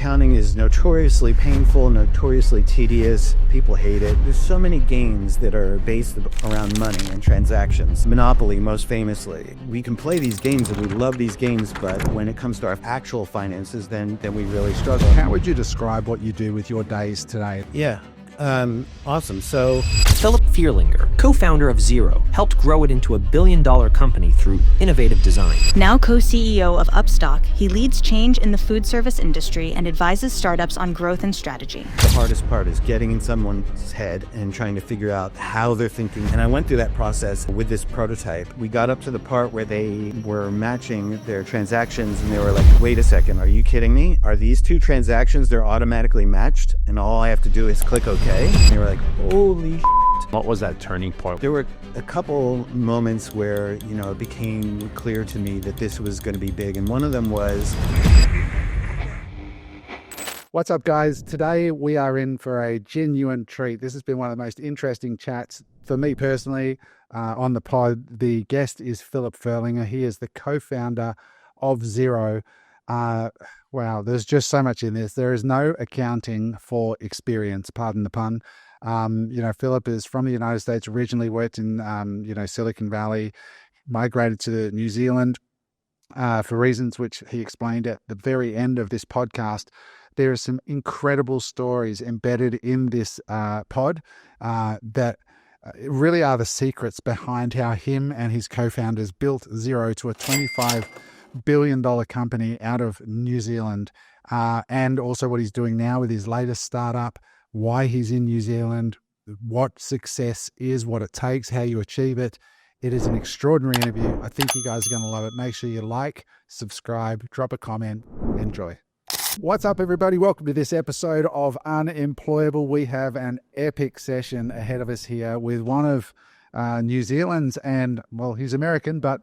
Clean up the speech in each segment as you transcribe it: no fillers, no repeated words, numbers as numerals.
accounting is notoriously painful, notoriously tedious. People hate it. There's so many games that are based around money and transactions. Monopoly, most famously. We can play these games and we love these games, but when it comes to our actual finances, then we really struggle. How would you describe what you do with your days today? Yeah. Awesome. So Philip Fierlinger, co-founder of Xero, helped grow it into a billion-dollar company through innovative design. Now co-CEO of Upstock, he leads change in the food service industry and advises startups on growth and strategy. the hardest part is getting in someone's head and trying to figure out how they're thinking. And I went through that process with this prototype. We got up to the part where they were matching their transactions and they were like, wait a second, are you kidding me? Are these two transactions, they're automatically matched and all I have to do is click OK? And they were like, holy shit. What was that turning point? There were a couple moments where, it became clear to me that this was going to be big. And one of them was... What's up, guys? Today we are in for a genuine treat. This has been one of the most interesting chats for me personally on the pod. The guest is Philip Fierlinger. He is the co-founder of Xero. Wow, there's just so much in this. There is no accounting for experience, pardon the pun. Philip is from the United States, originally worked in, Silicon Valley, migrated to New Zealand for reasons which he explained at the very end of this podcast. There are some incredible stories embedded in this pod that really are the secrets behind how him and his co-founders built Xero to a $25 billion company out of New Zealand, and also what he's doing now with his latest startup, why he's in New Zealand, what success is, what it takes, how you achieve it. It is an extraordinary interview. I think you guys are going to love it. Make sure you like, subscribe, drop a comment, enjoy. What's up, everybody? Welcome to this episode of Unemployable. We have an epic session ahead of us here with one of New Zealand's, and well, he's American, but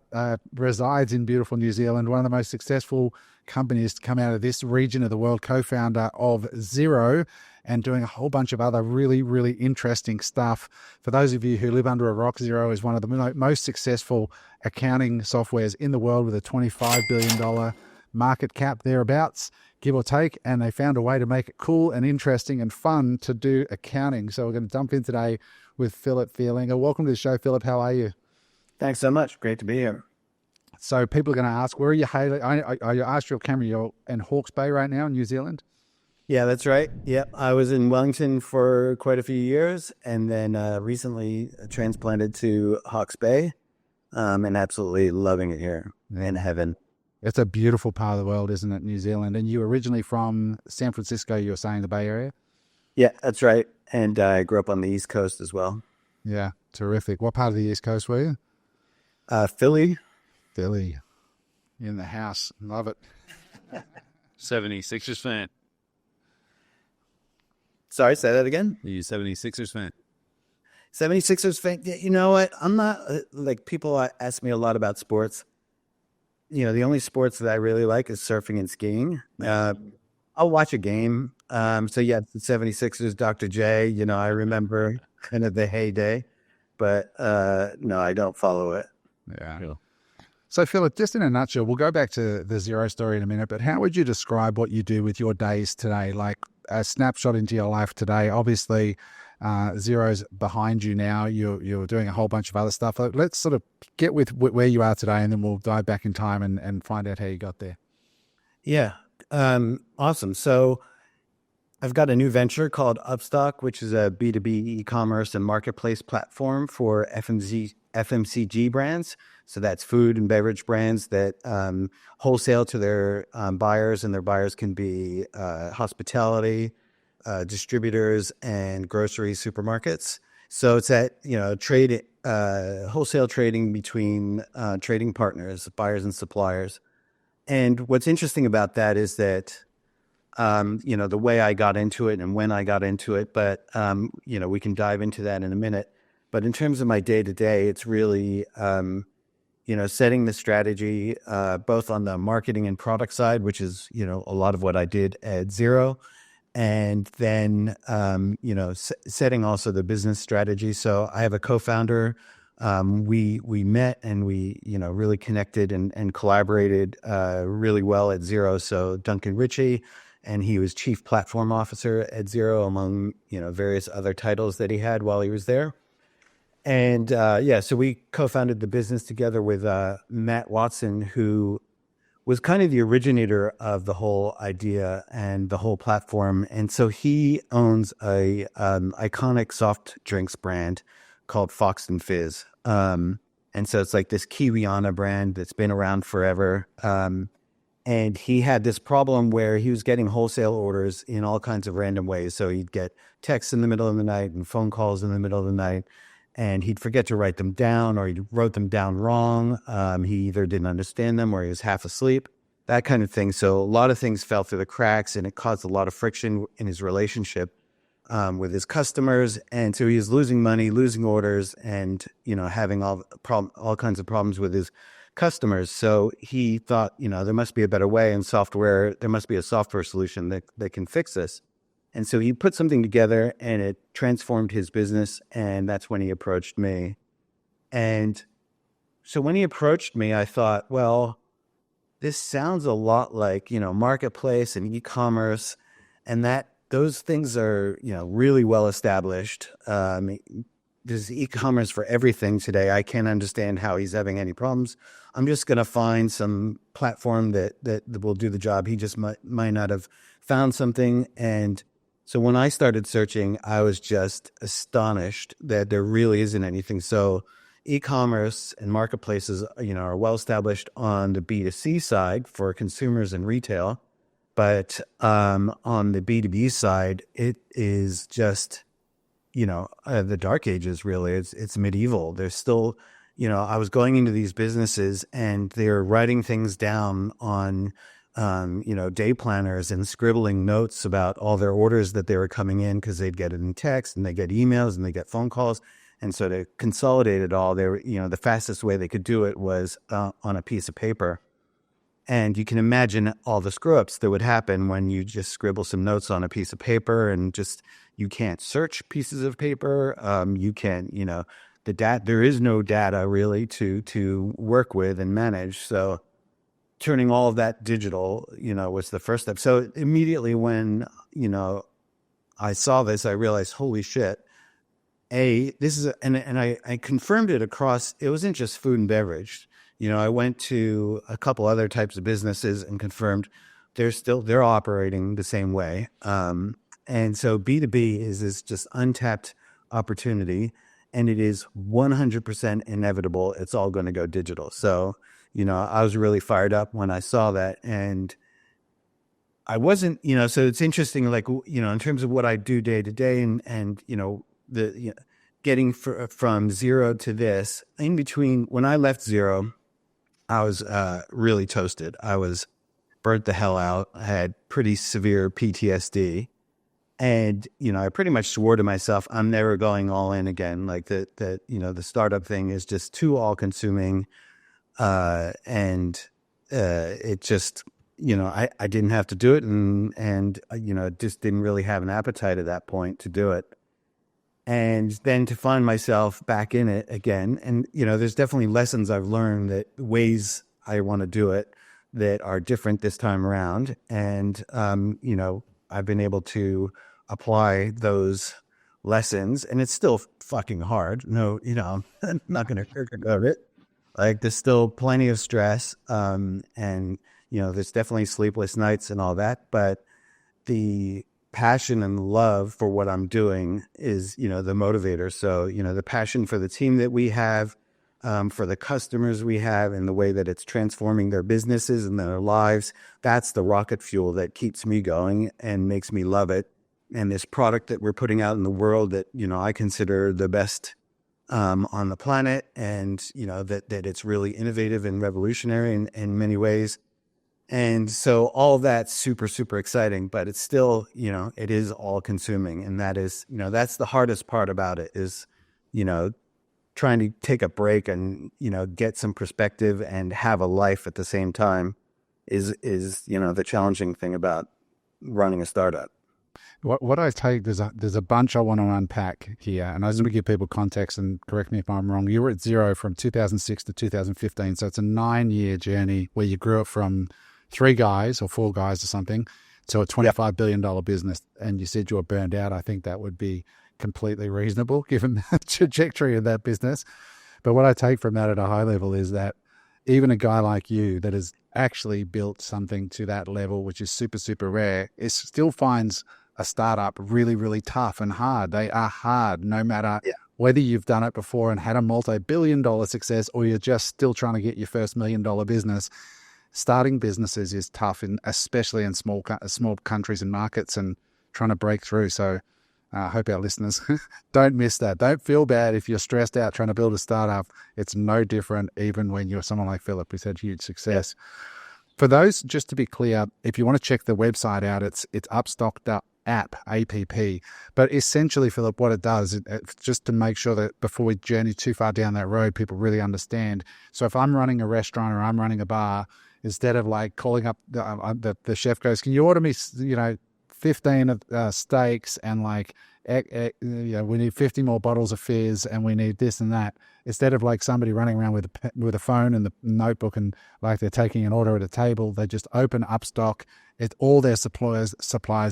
resides in beautiful New Zealand, one of the most successful companies to come out of this region of the world, co-founder of Xero, and doing a whole bunch of other really, really interesting stuff. For those of you who live under a rock, Xero is one of the most successful accounting softwares in the world with a $25 billion market cap thereabouts, give or take, and they found a way to make it cool and interesting and fun to do accounting. So we're going to jump in today with Philip Fierlinger. Welcome to the show, Philip. How are you? Thanks so much. Great to be here. So people are going to ask, where are you hailing? I asked your camera, you're in Hawke's Bay right now in New Zealand? Yeah, that's right. Yeah, I was in Wellington for quite a few years and then recently transplanted to Hawke's Bay and absolutely loving it here in heaven. It's a beautiful part of the world, isn't it, New Zealand? And you originally from San Francisco, you were saying, the Bay Area? Yeah, that's right. And I grew up on the East Coast as well. Yeah, terrific. What part of the East Coast were you? Philly. Philly. In the house. Love it. 76ers fan. Sorry, say that again? Are you 76ers fan? 76ers fan. Yeah, you know what? I'm not, people ask me a lot about sports. The only sports that I really like is surfing and skiing. I'll watch a game. So yeah, the 76ers, Dr. J, I remember kind of the heyday, but no, I don't follow it. Yeah. Cool. So Philip, just in a nutshell, we'll go back to the Xero story in a minute, but how would you describe what you do with your days today? Like a snapshot into your life today. Obviously, Xero's behind you now. You're doing a whole bunch of other stuff. Let's sort of get with where you are today, and then we'll dive back in time and find out how you got there. Yeah. Awesome. So I've got a new venture called Upstock, which is a B2B e-commerce and marketplace platform for FMCG brands. So that's food and beverage brands that wholesale to their buyers, and their buyers can be hospitality, distributors, and grocery supermarkets. So it's that, wholesale trading between trading partners, buyers and suppliers. And what's interesting about that is that, the way I got into it and when I got into it, but, we can dive into that in a minute. But in terms of my day-to-day, it's really, setting the strategy, both on the marketing and product side, which is, a lot of what I did at Xero, and then, setting also the business strategy. So I have a co-founder. We met and we, really connected and collaborated really well at Xero. So Duncan Ritchie, and he was chief platform officer at Xero, among various other titles that he had while he was there. And so we co-founded the business together with Matt Watson, who was kind of the originator of the whole idea and the whole platform. And so he owns a iconic soft drinks brand called Fox and Fizz. And so it's like this Kiwiana brand that's been around forever. And he had this problem where he was getting wholesale orders in all kinds of random ways. So he'd get texts in the middle of the night and phone calls in the middle of the night, and he'd forget to write them down, or he wrote them down wrong. He either didn't understand them or he was half asleep, that kind of thing. So a lot of things fell through the cracks, and it caused a lot of friction in his relationship with his customers. And so he was losing money, losing orders, and having all kinds of problems with his customers. So he thought, there must be a better way in software. There must be a software solution that can fix this. And so he put something together, and it transformed his business. And that's when he approached me. And so when he approached me, I thought, well, this sounds a lot like, marketplace and e-commerce, and those things are, really well established. There's e-commerce for everything today. I can't understand how he's having any problems. I'm just going to find some platform that will do the job. He just might not have found something. And so when I started searching, I was just astonished that there really isn't anything. So e-commerce and marketplaces, are well established on the B2C side for consumers and retail. But on the B2B side, it is just, the dark ages, really. It's medieval. There's still, I was going into these businesses and they're writing things down on, day planners and scribbling notes about all their orders that they were coming in, because they'd get it in text and they get emails and they get phone calls. And so to consolidate it all, they were, the fastest way they could do it was on a piece of paper. And you can imagine all the screw-ups that would happen when you just scribble some notes on a piece of paper, and just, you can't search pieces of paper. You can't, there is no data really to work with and manage. So turning all of that digital, was the first step. So immediately when, I saw this, I realized, holy shit, this is, and I confirmed it across, it wasn't just food and beverage. I went to a couple other types of businesses and confirmed they're operating the same way. And so B2B is this just untapped opportunity, and it is 100% inevitable. It's all going to go digital. So, I was really fired up when I saw that, and I wasn't, so it's interesting, like, in terms of what I do day to day, and getting from Xero to this, in between, when I left Xero, I was really toasted. I was burnt the hell out. I had pretty severe PTSD. And, I pretty much swore to myself, I'm never going all in again. Like the startup thing is just too all consuming. And it just, I didn't have to do it. And just didn't really have an appetite at that point to do it. And then to find myself back in it again. And, there's definitely lessons I've learned, that ways I want to do it that are different this time around. And, I've been able to apply those lessons, and it's still fucking hard. No, I'm not going to sugarcoat it. Like, there's still plenty of stress. And, there's definitely sleepless nights and all that, but the passion and love for what I'm doing is, the motivator. So, the passion for the team that we have, for the customers we have, and the way that it's transforming their businesses and their lives, that's the rocket fuel that keeps me going and makes me love it. And this product that we're putting out in the world that, I consider the best on the planet, and, that it's really innovative and revolutionary in many ways. And so all that's super, super exciting, but it's still, it is all consuming. And that is, that's the hardest part about it is, trying to take a break and, get some perspective and have a life at the same time is, the challenging thing about running a startup. What I take, there's a bunch I want to unpack here, and I just want to give people context, and correct me if I'm wrong. You were at Xero from 2006 to 2015, so it's a 9-year journey where you grew up from 3 guys or 4 guys or something to a $25 billion business, and you said you were burned out, I think that would be completely reasonable given the trajectory of that business. But what I take from that at a high level is that even a guy like you that has actually built something to that level, which is super, super rare, it still finds a startup really, really tough and hard. They are hard no matter whether you've done it before and had a multi-billion-dollar success or you're just still trying to get your first $1 million business. Starting businesses is tough, especially in small countries and markets, and trying to break through. So I hope our listeners don't miss that. Don't feel bad if you're stressed out trying to build a startup. It's no different even when you're someone like Philip who's had huge success. For those, just to be clear, if you want to check the website out, it's upstock.app, APP. But essentially, Philip, what it does, it's just to make sure that before we journey too far down that road, people really understand. So if I'm running a restaurant or I'm running a bar, instead of like calling up the chef goes, can you order me, 15 steaks and like, we need 50 more bottles of fizz and we need this and that. Instead of like somebody running around with a phone and the notebook and like they're taking an order at a table, they just open Upstock. All their suppliers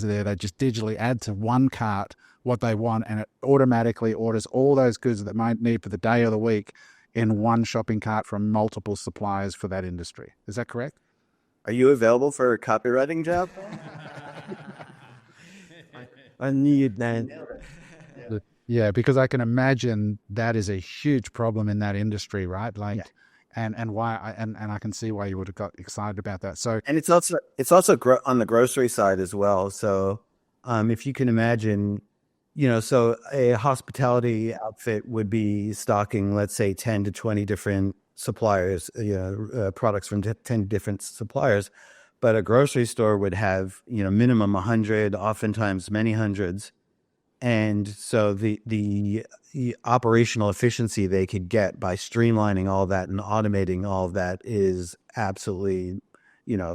are there. They just digitally add to one cart what they want, and it automatically orders all those goods that they might need for the day or the week in one shopping cart from multiple suppliers for that industry. Is that correct? Are you available for a copywriting job? I need that. Yeah, because I can imagine that is a huge problem in that industry, right? Like, and why, and I can see why you would have got excited about that. So, And it's also on the grocery side as well. So, if you can imagine, so a hospitality outfit would be stocking, let's say, 10 to 20 different suppliers, products from 10 different suppliers, but a grocery store would have, minimum 100, oftentimes many hundreds. And so the operational efficiency they could get by streamlining all that and automating all of that is absolutely,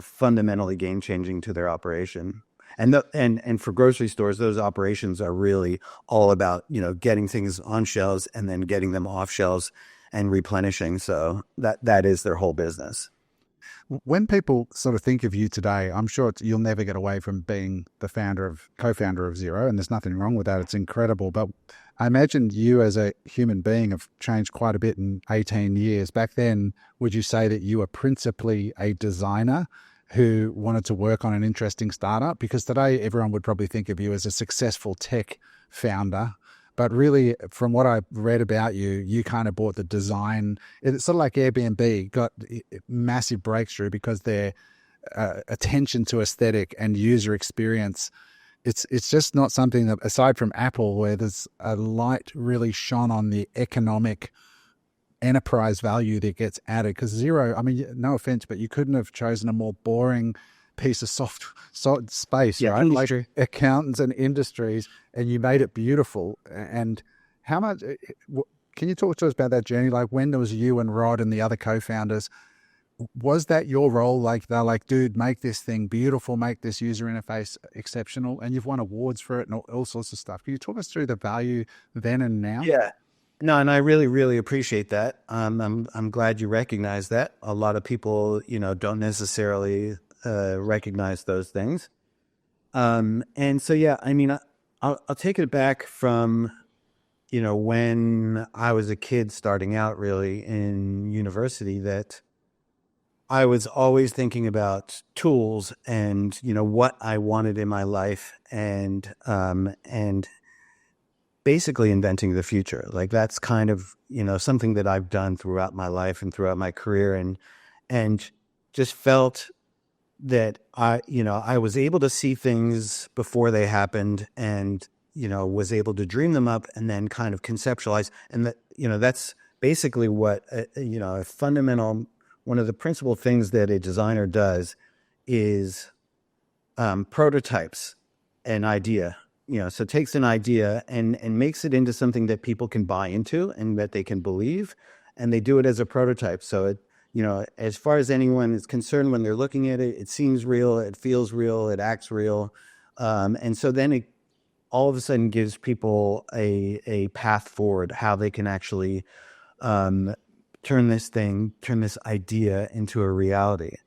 fundamentally game changing to their operation. And for grocery stores, those operations are really all about, getting things on shelves and then getting them off shelves and replenishing. So that is their whole business. When people sort of think of you today, I'm sure you'll never get away from being the co-founder of Xero, and there's nothing wrong with that. It's incredible. But I imagine you as a human being have changed quite a bit in 18 years. Back then, would you say that you were principally a designer who wanted to work on an interesting startup? Because today, everyone would probably think of you as a successful tech founder. But really, from what I've read about you, you kind of bought the design. It's sort of like Airbnb got massive breakthrough because their attention to aesthetic and user experience. It's just not something that, aside from Apple, where there's a light really shone on the economic enterprise value that gets added. Because Xero, I mean, no offense, but you couldn't have chosen a more boring piece of soft space, right? Industry. Like accountants and industries, and you made it beautiful. And how much, can you talk to us about that journey? Like when there was you and Rod and the other co-founders, was that your role? Like they're like, dude, make this thing beautiful, make this user interface exceptional, and you've won awards for it and all sorts of stuff. Can you talk us through the value then and now? Yeah. No, and I really, really appreciate that. I'm glad you recognize that. A lot of people, don't necessarily recognize those things. And so, yeah, I mean, I'll take it back from, when I was a kid starting out really in university, that I was always thinking about tools and, what I wanted in my life and basically inventing the future. Like that's kind of, something that I've done throughout my life and throughout my career, and just felt that I was able to see things before they happened and, was able to dream them up and then kind of conceptualize. And that, that's basically what, a fundamental, one of the principal things that a designer does is prototypes an idea, so takes an idea and makes it into something that people can buy into and that they can believe, and they do it as a prototype. So it, as far as anyone is concerned, when they're looking at it, it seems real, it feels real, it acts real. And so then it all of a sudden gives people a path forward, how they can actually turn this idea into a reality.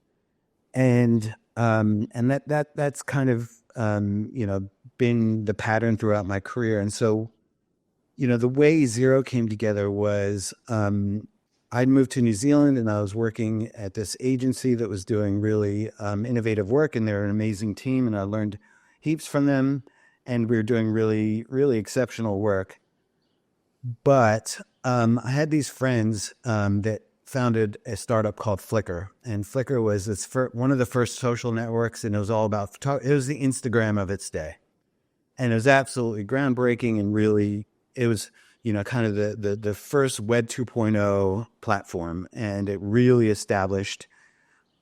And And that's kind of, been the pattern throughout my career. And so, the way Xero came together was, I'd moved to New Zealand and I was working at this agency that was doing really innovative work, and they're an amazing team, and I learned heaps from them, and we were doing really, really exceptional work. But I had these friends that founded a startup called Flickr, and Flickr was one of the first social networks, and it was all about it was the Instagram of its day, and it was absolutely groundbreaking, and really it was kind of the first Web 2.0 platform, and it really established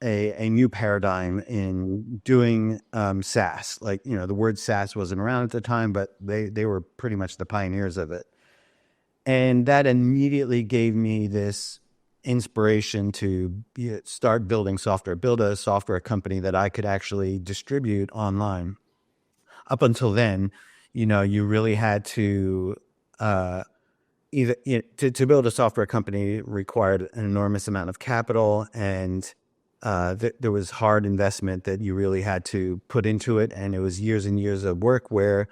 a new paradigm in doing SaaS. Like, the word SaaS wasn't around at the time, but they were pretty much the pioneers of it. And that immediately gave me this inspiration to start building software, build a software company that I could actually distribute online. Up until then, you really had to either to build a software company required an enormous amount of capital, and there was hard investment that you really had to put into it, and it was years and years of work where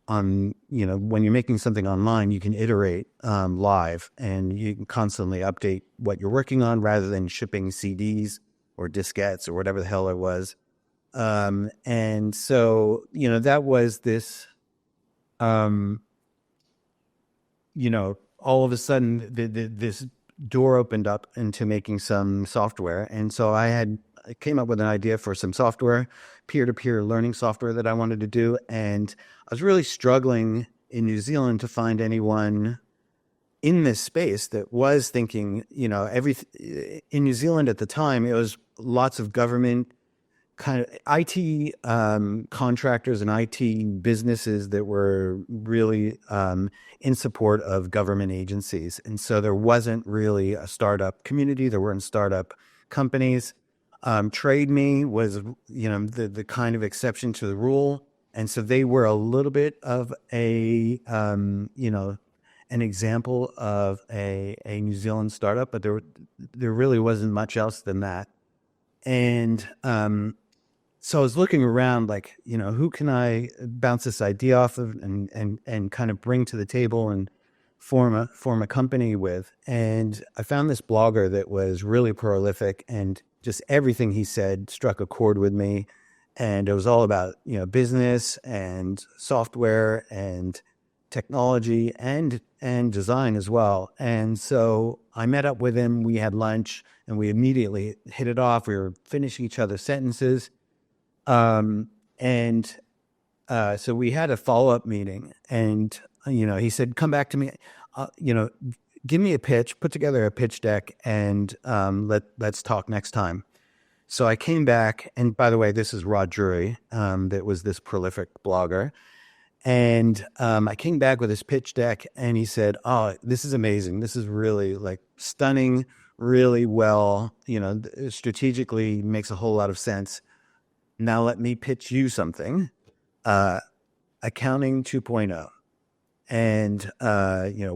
when you're making something online, you can iterate live, and you can constantly update what you're working on rather than shipping CDs or diskettes or whatever the hell it was. And so, that was this, all of a sudden this door opened up into making some software. And so I came up with an idea for some software, peer-to-peer learning software that I wanted to do. And I was really struggling in New Zealand to find anyone in this space that was thinking, in New Zealand at the time, it was lots of government kind of IT contractors and IT businesses that were really in support of government agencies. And so there wasn't really a startup community. There weren't startup companies. TradeMe was, the kind of exception to the rule. And so they were a little bit of an example of a New Zealand startup, but there really wasn't much else than that. And so I was looking around, like, who can I bounce this idea off of and kind of bring to the table and form a company with. And I found this blogger that was really prolific, and just everything he said struck a chord with me. And it was all about, business and software and technology and design as well. And so I met up with him, we had lunch, and we immediately hit it off. We were finishing each other's sentences. So we had a follow-up meeting, and, he said, come back to me, give me a pitch, put together a pitch deck, and let's talk next time. So I came back, and by the way, this is Rod Drury, that was this prolific blogger. And I came back with his pitch deck, and he said, oh, this is amazing. This is really like stunning, really well, strategically makes a whole lot of sense. Now let me pitch you something, accounting 2.0 and,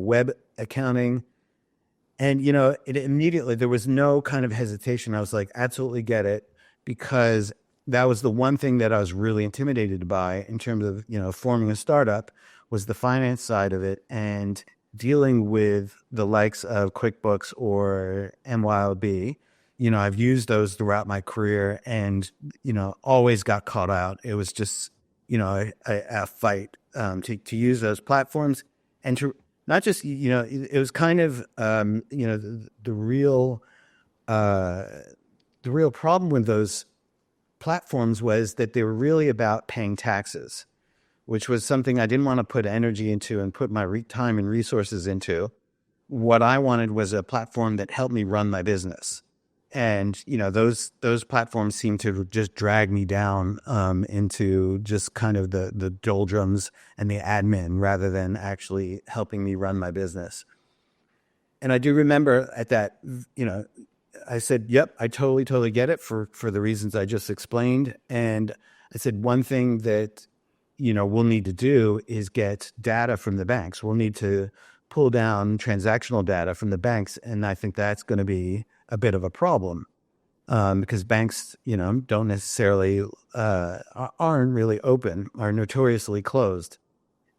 web accounting. And, it immediately, there was no kind of hesitation. I was like, absolutely get it, because that was the one thing that I was really intimidated by in terms of, forming a startup, was the finance side of it and dealing with the likes of QuickBooks or MYOB. I've used those throughout my career and, always got caught out. It was just, a fight to use those platforms and to not just, it was kind of, the real problem with those platforms was that they were really about paying taxes, which was something I didn't want to put energy into and put my time and resources into. What I wanted was a platform that helped me run my business. And, those platforms seemed to just drag me down into just kind of the doldrums and the admin rather than actually helping me run my business. And I do remember at that, I said, yep, I totally get it for the reasons I just explained. And I said, one thing that, we'll need to do is get data from the banks. We'll need to pull down transactional data from the banks. And I think that's going to be a bit of a problem. because banks, don't necessarily aren't really open, are notoriously closed.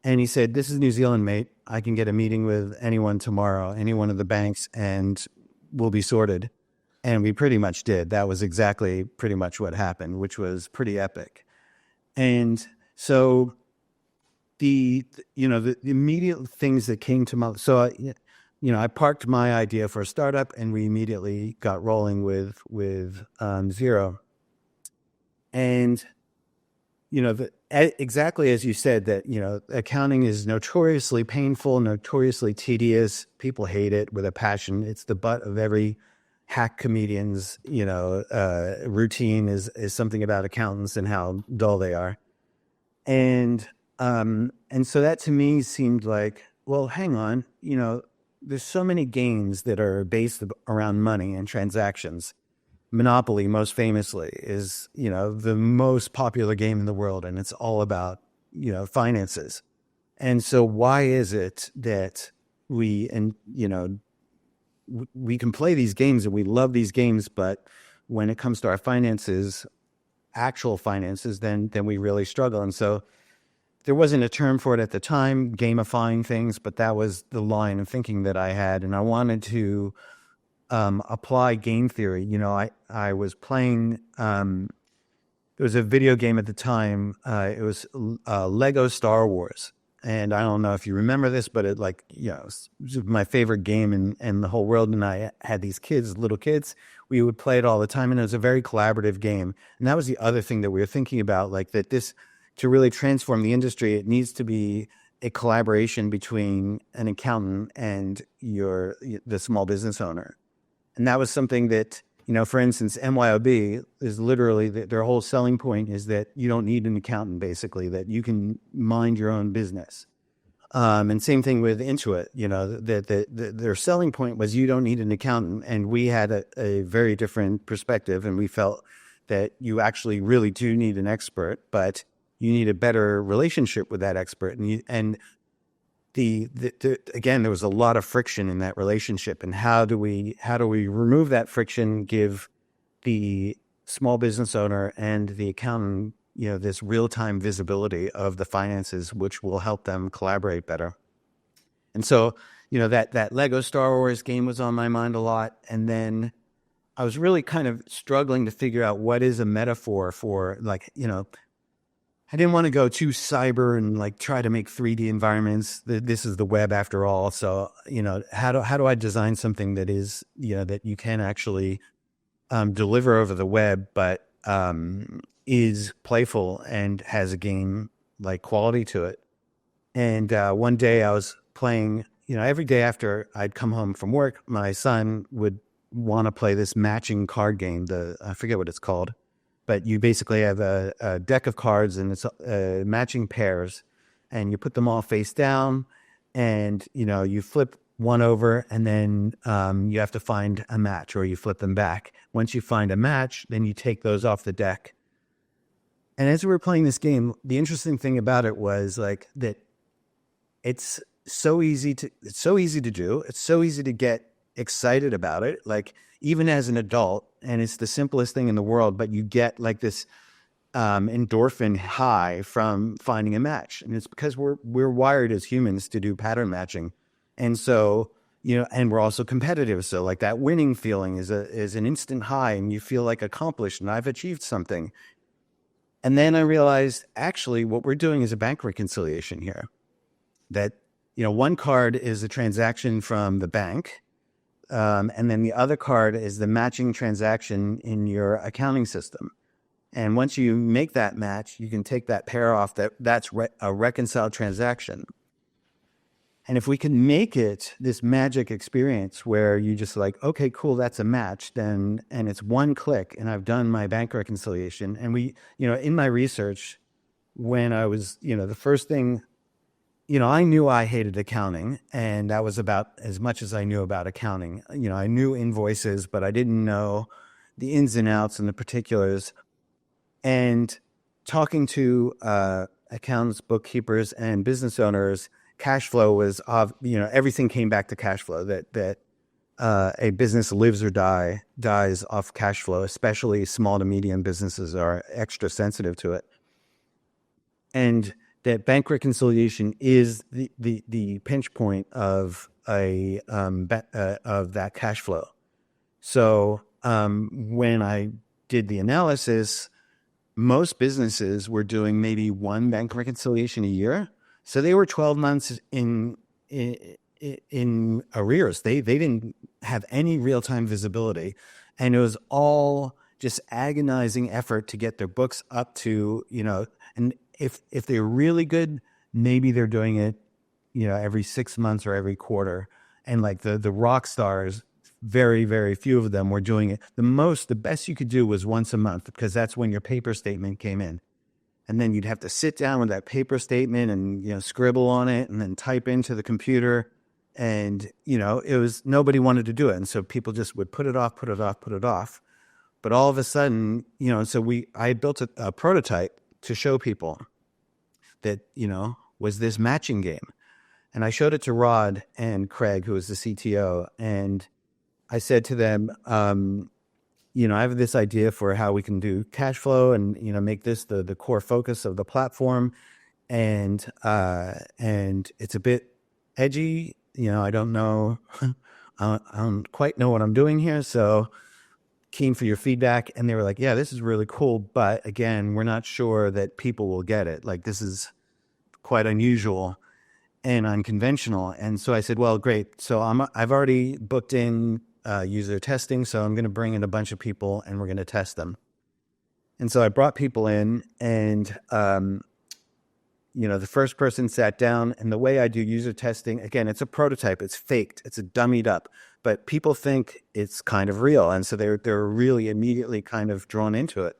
And he said, "This is New Zealand, mate. I can get a meeting with anyone tomorrow, any one of the banks, and we'll be sorted." And we pretty much did. That was exactly pretty much what happened, which was pretty epic. And so the immediate things that came to my, so I parked my idea for a startup, and we immediately got rolling with Xero. And exactly as you said, that accounting is notoriously painful, notoriously tedious. People hate it with a passion. It's the butt of every hack comedian's routine is something about accountants and how dull they are. And so that to me seemed like, well, hang on, there's so many games that are based around money and transactions. Monopoly, most famously, is, the most popular game in the world, and it's all about, finances. And so why is it that we can play these games and we love these games, but when it comes to our finances, actual finances, then we really struggle. And so there wasn't a term for it at the time, gamifying things, but that was the line of thinking that I had. And I wanted to apply game theory. I was playing, it was a video game at the time. It was Lego Star Wars. And I don't know if you remember this, but it was my favorite game in the whole world. And I had these kids, little kids. We would play it all the time. And it was a very collaborative game. And that was the other thing that we were thinking about, that this, to really transform the industry, it needs to be a collaboration between an accountant and the small business owner. And that was something that, for instance, MYOB is literally, their whole selling point is that you don't need an accountant, basically, that you can mind your own business. And same thing with Intuit, their selling point was you don't need an accountant. And we had a very different perspective, and we felt that you actually really do need an expert, but you need a better relationship with that expert. And again, there was a lot of friction in that relationship. And how do we remove that friction, give the small business owner and the accountant, this real-time visibility of the finances, which will help them collaborate better. And so, that Lego Star Wars game was on my mind a lot. And then I was really kind of struggling to figure out what is a metaphor for, I didn't want to go too cyber and try to make 3D environments. This is the web after all. So, how do I design something that is, that you can actually deliver over the web, but is playful and has a game quality to it. And one day I was playing, every day after I'd come home from work, my son would want to play this matching card game. I forget what it's called. But you basically have a deck of cards, and it's matching pairs, and you put them all face down, and you flip one over, and then you have to find a match, or you flip them back. Once you find a match, then you take those off the deck. And as we were playing this game, the interesting thing about it was that it's so easy to do. It's so easy to get excited about it. Even as an adult, and it's the simplest thing in the world, but you get this endorphin high from finding a match. And it's because we're wired as humans to do pattern matching. And so, and we're also competitive. So that winning feeling is an instant high, and you feel accomplished, and I've achieved something. And then I realized actually what we're doing is a bank reconciliation here. That, one card is a transaction from the bank. And then the other card is the matching transaction in your accounting system. And once you make that match, you can take that pair off. That's a reconciled transaction. And if we can make it this magic experience where you just okay, cool, that's a match, and it's one click, and I've done my bank reconciliation. And we, in my research, when I was, the first thing, I knew I hated accounting, and that was about as much as I knew about accounting. I knew invoices, but I didn't know the ins and outs and the particulars. And talking to accountants, bookkeepers, and business owners, cash flow was, everything came back to cash flow. That a business lives or dies off cash flow, especially small to medium businesses are extra sensitive to it. And that bank reconciliation is the pinch point of of that cash flow. So when I did the analysis, most businesses were doing maybe one bank reconciliation a year. So they were 12 months in arrears. They didn't have any real-time visibility. And it was all just agonizing effort to get their books up to, and if they're really good, maybe they're doing it, every 6 months or every quarter. And like the rock stars, very, very few of them were doing it. The best you could do was once a month, because that's when your paper statement came in. And then you'd have to sit down with that paper statement and, scribble on it and then type into the computer. And, it was, nobody wanted to do it. And so people just would put it off. But all of a sudden, I built a prototype to show people that, was this matching game. And I showed it to Rod and Craig, who was the CTO. And I said to them, I have this idea for how we can do cash flow and, make this the core focus of the platform. And it's a bit edgy. I don't know. I don't quite know what I'm doing here. So keen for your feedback. And they were like, yeah, this is really cool. But again, we're not sure that people will get it. Like, this is quite unusual and unconventional. And so I said, well, great. So I've already booked in user testing. So I'm going to bring in a bunch of people and we're going to test them. And so I brought people in and, the first person sat down, and the way I do user testing, again, it's a prototype, it's faked, it's a dummied up, but people think it's kind of real. And so they're really immediately kind of drawn into it.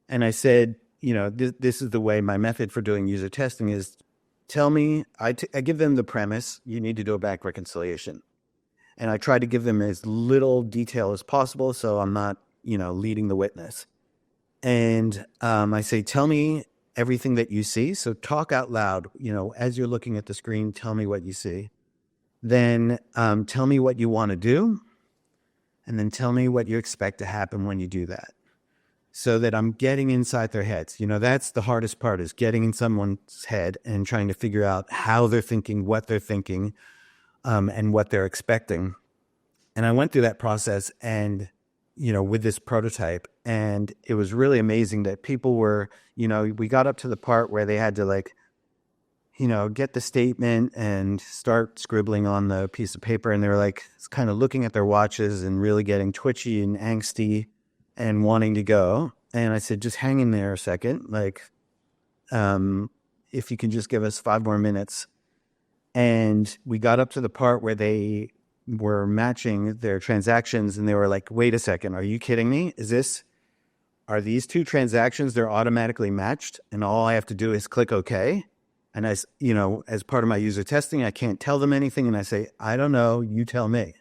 And I said, this is the way my method for doing user testing is. Tell me, I give them the premise, you need to do a bank reconciliation. And I try to give them as little detail as possible so I'm not, leading the witness. And I say, tell me everything that you see. So talk out loud, as you're looking at the screen, tell me what you see. Then tell me what you want to do. And then tell me what you expect to happen when you do that. So that I'm getting inside their heads. That's the hardest part, is getting in someone's head and trying to figure out how they're thinking, what they're thinking, and what they're expecting. And I went through that process and, with this prototype, and it was really amazing that people were, we got up to the part where they had to get the statement and start scribbling on the piece of paper. And they were kind of looking at their watches and really getting twitchy and angsty and wanting to go. And I said, just hang in there a second. If you can just give us 5 more minutes. And we got up to the part where they were matching their transactions, and they were like, wait a second, are you kidding me? Are these 2 transactions, they're automatically matched and all I have to do is click OK? And as part of my user testing, I can't tell them anything. And I say, I don't know, you tell me.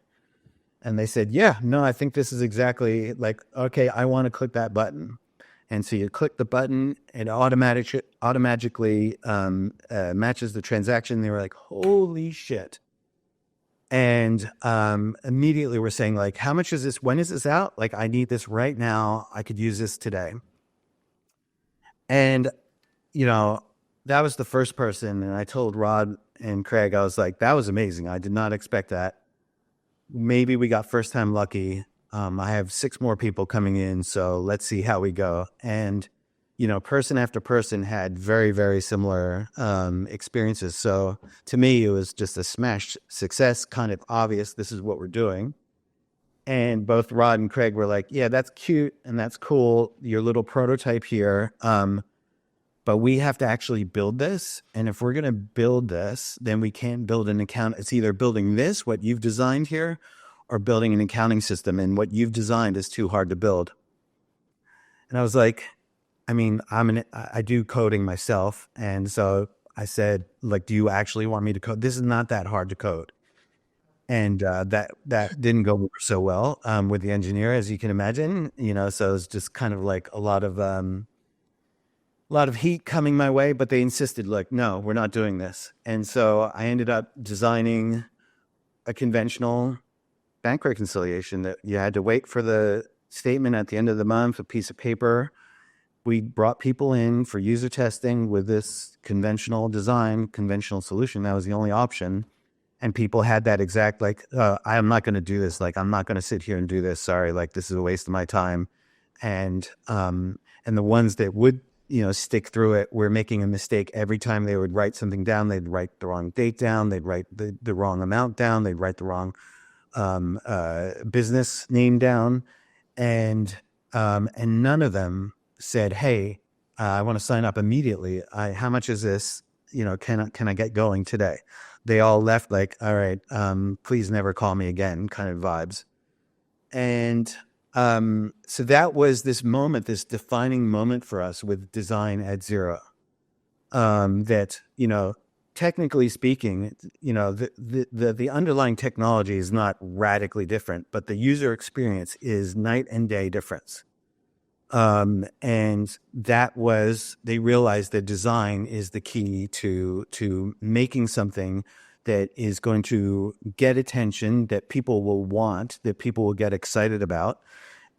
And they said, yeah, no, I think this is exactly okay, I want to click that button. And so you click the button, it automatically matches the transaction. They were like, holy shit. And immediately we're saying, how much is this? When is this out? I need this right now. I could use this today. And, that was the first person. And I told Rod and Craig, I was like, that was amazing. I did not expect that. Maybe we got first time lucky. I have 6 more people coming in, so let's see how we go. And, person after person had very, very similar experiences. So to me, it was just a smash success, kind of obvious. This is what we're doing. And both Rod and Craig were like, yeah, that's cute and that's cool, your little prototype here. But we have to actually build this. And if we're going to build this, then we can't build an account. It's either building this, what you've designed here, or building an accounting system. And what you've designed is too hard to build. And I was like, I do coding myself. And so I said, do you actually want me to code? This is not that hard to code. And that didn't go so well with the engineer, as you can imagine. So it was just kind of a lot of heat coming my way, but they insisted, no, we're not doing this. And so I ended up designing a conventional bank reconciliation that you had to wait for the statement at the end of the month, a piece of paper. We brought people in for user testing with this conventional design, conventional solution. That was the only option. And people had that exact, like, I'm not going to do this. Like, I'm not going to sit here and do this. Sorry. Like, this is a waste of my time. And the ones that would, stick through it were making a mistake every time they would write something down. They'd write the wrong date down. They'd write the wrong amount down. They'd write the wrong business name down. And none of them said, hey, I want to sign up immediately. How much is this? Can I get going today? They all left like, all right, please never call me again kind of vibes. And so that was this moment, this defining moment for us with design at Xero. That, technically speaking, the underlying technology is not radically different, but the user experience is night and day difference. And that was, they realized that design is the key to making something that is going to get attention, that people will want, that people will get excited about,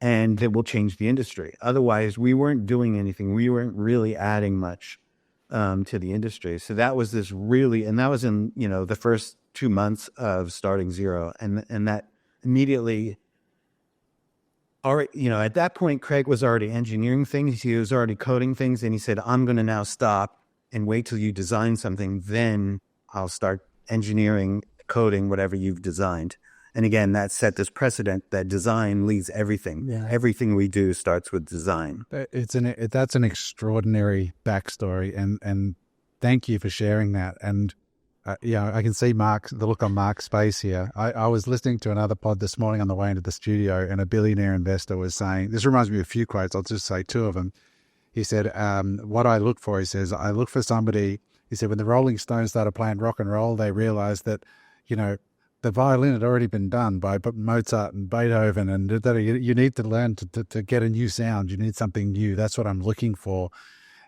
and that will change the industry. Otherwise, we weren't doing anything. We weren't really adding much to the industry. So that was this really, and that was in, the first 2 months of starting Xero. And that immediately, already, at that point, Craig was already engineering things. He was already coding things. And he said, I'm going to now stop and wait till you design something. Then I'll start engineering, coding, whatever you've designed. And again, that set this precedent that design leads everything. Yeah. Everything we do starts with design. That's an extraordinary backstory, and thank you for sharing that. And I can see the look on Mark's face here. I was listening to another pod this morning on the way into the studio, and a billionaire investor was saying, this reminds me of a few quotes, I'll just say two of them. He said, what I look for, he says, I look for somebody, he said, when the Rolling Stones started playing rock and roll, they realized that, the violin had already been done by Mozart and Beethoven, and that you need to learn to get a new sound. You need something new. That's what I'm looking for.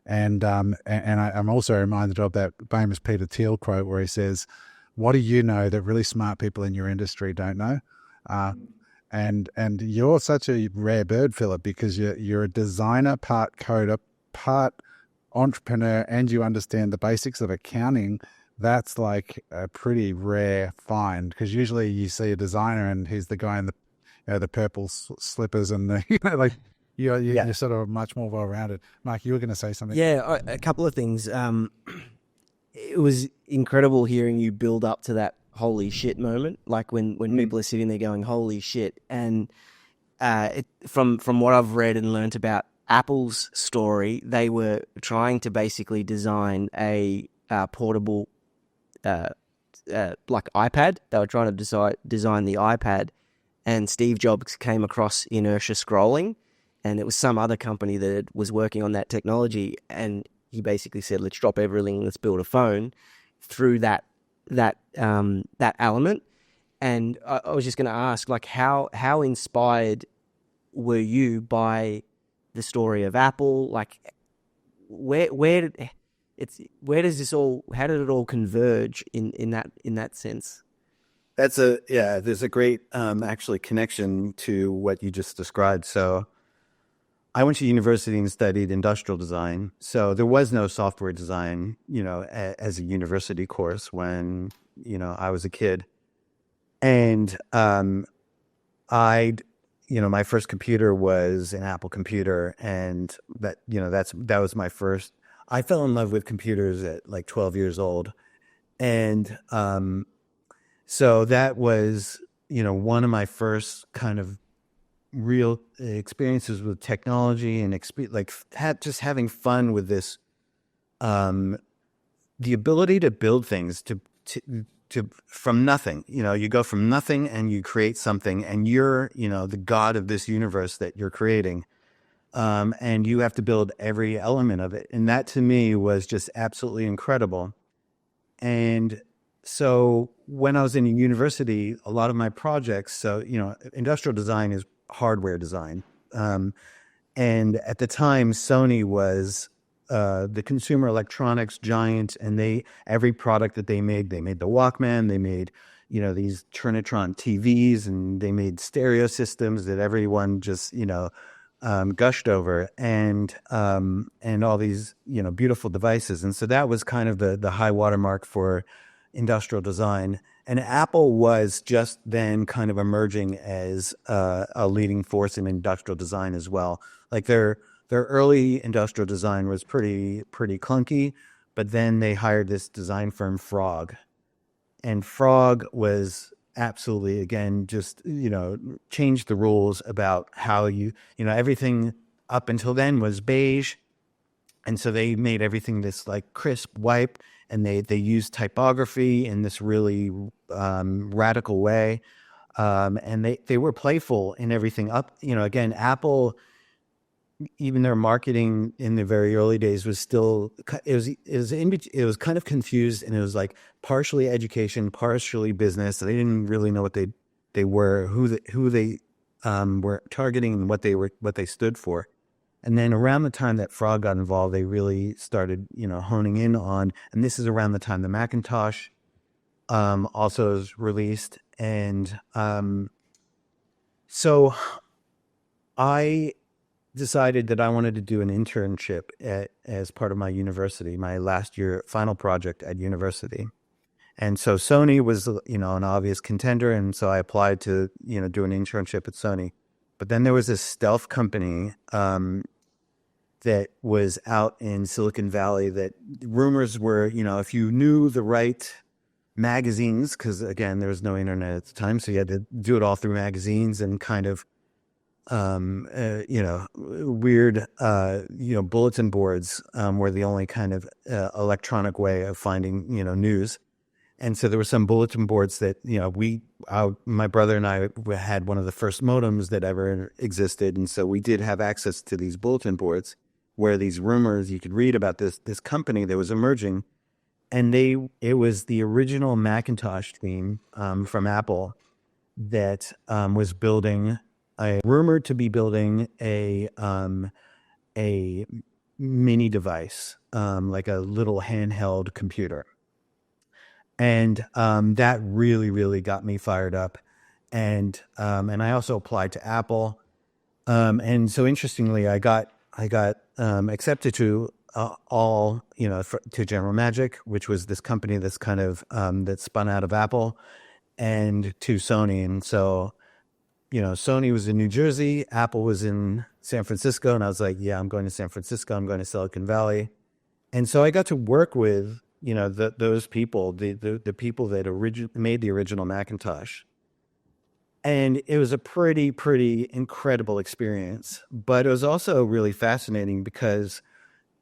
And I'm also reminded of that famous Peter Thiel quote where he says, what do you know that really smart people in your industry don't know? And you're such a rare bird, Philip, because you're a designer, part coder, part entrepreneur, and you understand the basics of accounting. That's like a pretty rare find, because usually you see a designer and he's the guy in the purple slippers and the, you're sort of much more well-rounded. Mark, you were going to say something. Yeah, a couple of things. It was incredible hearing you build up to that holy shit moment, like when people are sitting there going, holy shit. And from what I've read and learned about Apple's story, they were trying to basically design a portable like iPad. They were trying to design the iPad, and Steve Jobs came across inertia scrolling, and it was some other company that was working on that technology, and he basically said, let's drop everything, let's build a phone through that element. And I was just going to ask, like, how inspired were you by the story of Apple? Like, how did it all converge in that sense? There's a great actually connection to what you just described. So I went to university and studied industrial design. So there was no software design, as a university course when, I was a kid. And my first computer was an Apple computer, and that was my first. I fell in love with computers at like 12 years old. And so that was, one of my first kind of real experiences with technology, and just having fun with this, the ability to build things to from nothing. You go from nothing and you create something, and you're, the god of this universe that you're creating. And you have to build every element of it. And that to me was just absolutely incredible. And so when I was in university, a lot of my projects, industrial design is hardware design. And at the time, Sony was the consumer electronics giant, and every product that they made the Walkman, they made, you know, these Trinitron TVs, and they made stereo systems that everyone just, you know, gushed over, and all these, you know, beautiful devices. And so that was kind of the high watermark for industrial design. And Apple was just then kind of emerging as a leading force in industrial design as well. Like their early industrial design was pretty clunky, but then they hired this design firm, Frog. And Frog was absolutely, again, just, you know, changed the rules about how you know, everything up until then was beige. And so they made everything this like crisp white, and they used typography in this really radical way. And they were playful in everything up, you know, again, Apple, even their marketing in the very early days was still, it was kind of confused, and it was like partially education, partially business. They didn't really know what they were, who they were targeting, and what they stood for. And then around the time that Frog got involved, they really started, you know, honing in on, and this is around the time the Macintosh also was released. And so I decided that I wanted to do an internship as part of my university, my last year final project at university. And so Sony was, you know, an obvious contender, and so I applied to, you know, do an internship at Sony. But then there was this stealth company that was out in Silicon Valley that rumors were, you know, if you knew the right magazines, because again, there was no internet at the time, so you had to do it all through magazines and kind of you know, weird, you know, bulletin boards were the only kind of electronic way of finding, you know, news. And so there were some bulletin boards that, you know, my brother and I had one of the first modems that ever existed. And so we did have access to these bulletin boards where these rumors, you could read about this company that was emerging. And it was the original Macintosh team from Apple that was rumored to be building a mini device, like a little handheld computer. And that really, really got me fired up. And I also applied to Apple. And so interestingly, I got accepted to all, you know, to General Magic, which was this company that's kind of that spun out of Apple, and to Sony. And so, you know, Sony was in New Jersey, Apple was in San Francisco, and I was like, yeah, I'm going to San Francisco, I'm going to Silicon Valley. And so I got to work with, you know, those people, the people that made the original Macintosh. And it was a pretty incredible experience. But it was also really fascinating because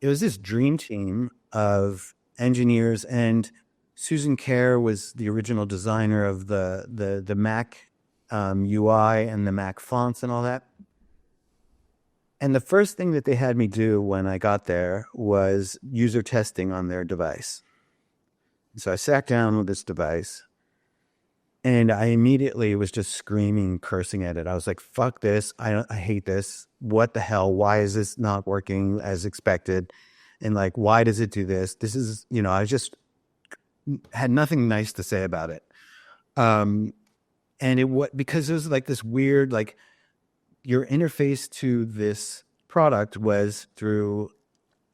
it was this dream team of engineers, and Susan Kerr was the original designer of the Mac UI and the Mac fonts and all that. And the first thing that they had me do when I got there was user testing on their device. So I sat down with this device, and I immediately was just screaming, cursing at it. I was like, fuck this. I hate this. What the hell? Why is this not working as expected? And like, why does it do this? This is, you know, I just had nothing nice to say about it. And because it was like this weird, like, your interface to this product was through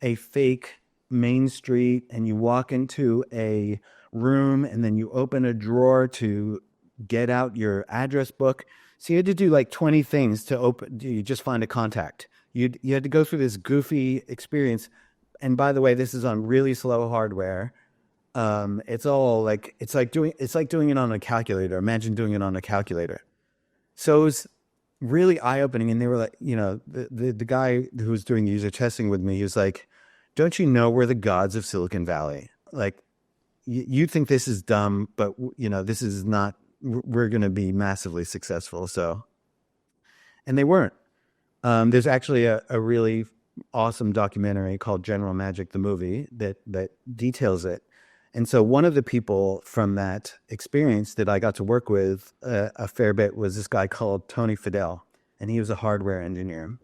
a fake main street, and you walk into a room, and then you open a drawer to get out your address book. So you had to do like 20 things to open. You just find a contact. You had to go through this goofy experience. And by the way, this is on really slow hardware. It's all like, it's like doing it on a calculator. Imagine doing it on a calculator. So it was really eye-opening. And they were like, you know, the guy who was doing user testing with me, he was like, don't you know we're the gods of Silicon Valley? Like, you think this is dumb, but, you know, this is not, we're going to be massively successful. So, and they weren't. There's actually a really awesome documentary called General Magic, the movie, that details it. And so one of the people from that experience that I got to work with a fair bit was this guy called Tony Fadell, and he was a hardware engineer.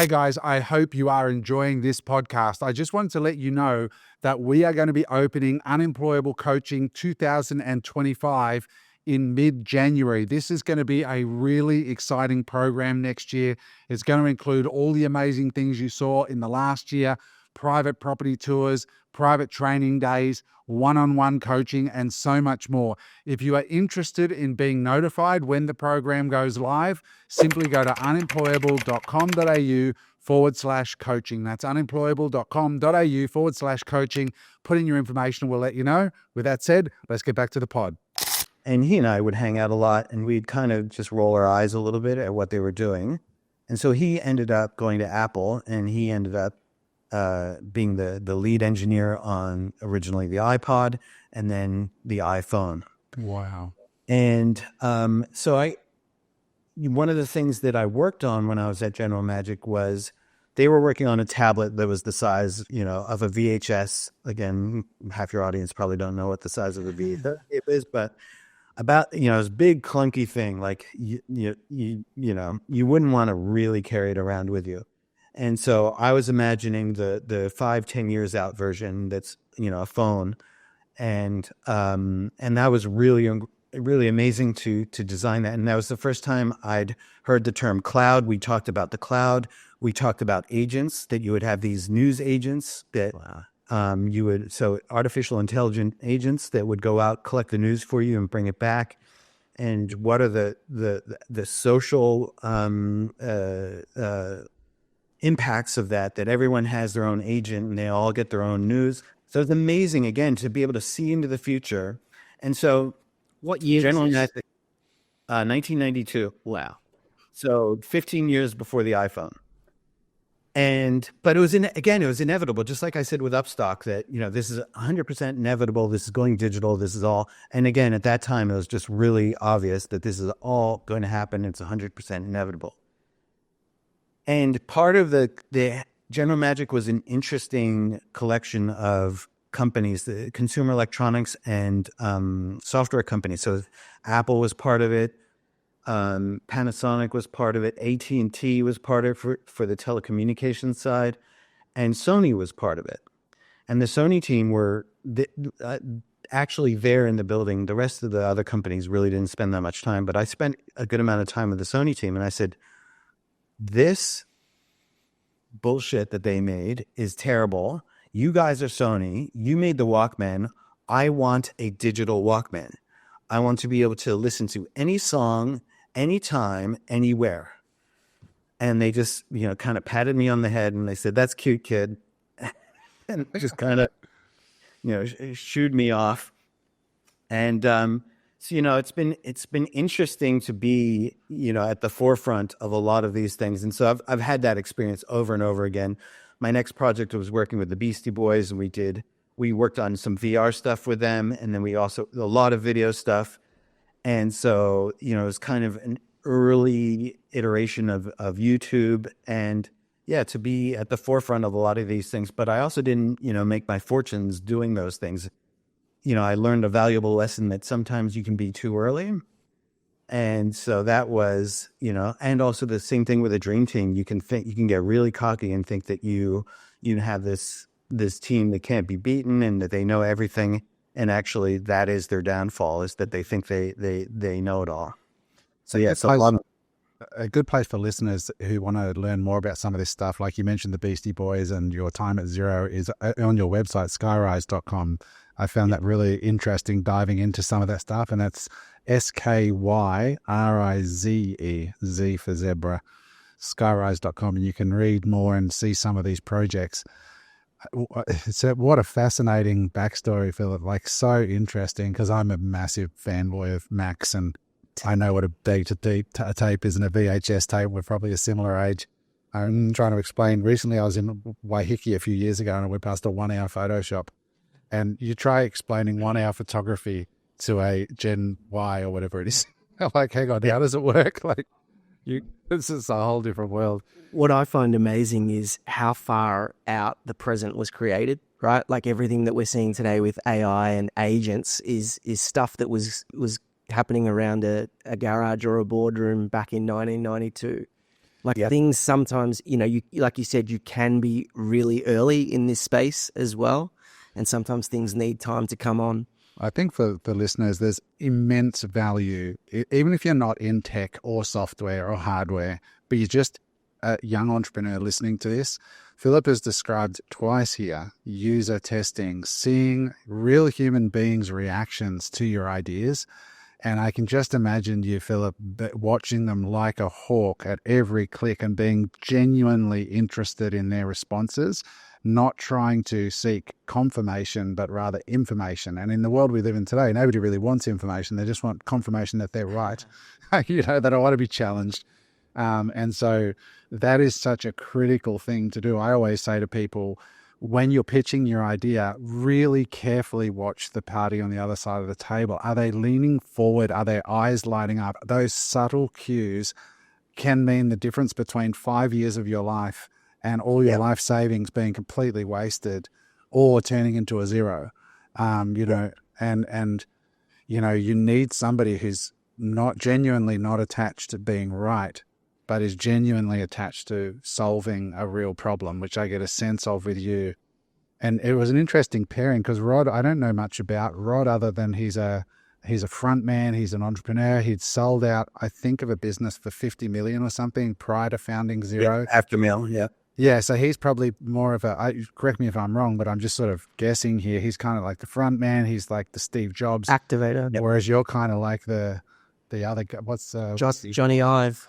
Hey guys, I hope you are enjoying this podcast. I just wanted to let you know that we are going to be opening Unemployable Coaching 2025 in mid-January. This is going to be a really exciting program next year. It's going to include all the amazing things you saw in the last year: private property tours, private training days, one-on-one coaching, and so much more. If you are interested in being notified when the program goes live, simply go to unemployable.com.au/coaching. That's unemployable.com.au/coaching. Put in your information, we'll let you know. With that said, let's get back to the pod. And he and I would hang out a lot, and we'd kind of just roll our eyes a little bit at what they were doing. And so he ended up going to Apple, and he ended up being the lead engineer on originally the iPod and then the iPhone. Wow. And so one of the things that I worked on when I was at General Magic was they were working on a tablet that was the size, of a VHS. Again, half your audience probably don't know what the size of the VHS is, but about, it was a big clunky thing. Like you wouldn't want to really carry it around with you. And so I was imagining the 5-10 years out version that's, a phone. And that was really, really amazing to design that. And that was the first time I'd heard the term cloud. We talked about the cloud. We talked about agents, that you would have these news agents that so artificial intelligent agents that would go out, collect the news for you and bring it back. And what are the social impacts of that everyone has their own agent and they all get their own news. So it's amazing, again, to be able to see into the future. And so what year? Generally, 1992. Wow. So 15 years before the iPhone. But it was inevitable. Just like I said with Upstock, that, this is 100% inevitable. This is going digital. This is all. And again, at that time, it was just really obvious that this is all going to happen. It's 100% inevitable. And part of the General Magic was an interesting collection of companies, the consumer electronics and software companies. So Apple was part of it. Panasonic was part of it. AT&T was part of it for the telecommunications side. And Sony was part of it. And the Sony team were actually there in the building. The rest of the other companies really didn't spend that much time. But I spent a good amount of time with the Sony team. And I said, this bullshit that they made is terrible. You guys are Sony. You made the Walkman. I want a digital Walkman. I want to be able to listen to any song, anytime, anywhere. And they just, kind of patted me on the head and they said, "That's cute, kid." And just kind of, shooed me off. And, so, it's been interesting to be, at the forefront of a lot of these things. And so I've had that experience over and over again. My next project was working with the Beastie Boys, and we worked on some VR stuff with them. And then we also, a lot of video stuff. And so, it was kind of an early iteration of YouTube, and to be at the forefront of a lot of these things. But I also didn't, make my fortunes doing those things. I learned a valuable lesson that sometimes you can be too early. And so that was, and also the same thing with a dream team. You can get really cocky and think that you have this team that can't be beaten and that they know everything. And actually that is their downfall, is that they think they know it all. So a good place for listeners who want to learn more about some of this stuff, like you mentioned the Beastie Boys and your time at Xero, is on your website, skyrise.com. I found that really interesting, diving into some of that stuff. And that's SKYRIZE, Z for zebra, skyrise.com. And you can read more and see some of these projects. So what a fascinating backstory, Philip. Like, so interesting, because I'm a massive fanboy of Macs, and I know what a beta tape is and a VHS tape. We're probably a similar age. I'm trying to explain. Recently, I was in Waiheke a few years ago, and I went past a 1 hour photo shop. And you try explaining 1 hour photography to a Gen Y or whatever it is. Like, hang on, how does it work? Like, this is a whole different world. What I find amazing is how far out the present was created, right? Like, everything that we're seeing today with AI and agents is stuff that was happening around a garage or a boardroom back in 1992. Like Yep. things sometimes, you like you said, you can be really early in this space as well, and sometimes things need time to come on. I think for listeners, there's immense value, even if you're not in tech or software or hardware, but you're just a young entrepreneur listening to this. Philip has described twice here user testing, seeing real human beings' reactions to your ideas. And I can just imagine you, Philip, watching them like a hawk at every click and being genuinely interested in their responses, not trying to seek confirmation, but rather information. And in the world we live in today, nobody really wants information. They just want confirmation that they're right. They don't want to be challenged. And so that is such a critical thing to do. I always say to people, when you're pitching your idea, really carefully watch the party on the other side of the table. Are they leaning forward? Are their eyes lighting up? Those subtle cues can mean the difference between 5 years of your life and all your life savings being completely wasted or turning into a zero. And you need somebody who's not genuinely not attached to being right, but is genuinely attached to solving a real problem, which I get a sense of with you. And it was an interesting pairing because Rod, I don't know much about Rod other than he's a front man, he's an entrepreneur. He'd sold out, I think, of a business for 50 million or something prior to founding Xero. After meal, yeah. Yeah, so he's probably more of correct me if I'm wrong, but I'm just sort of guessing here. He's kind of like the front man. He's like the Steve Jobs Activator. whereas you're kind of like the other guy. What's Johnny Ive.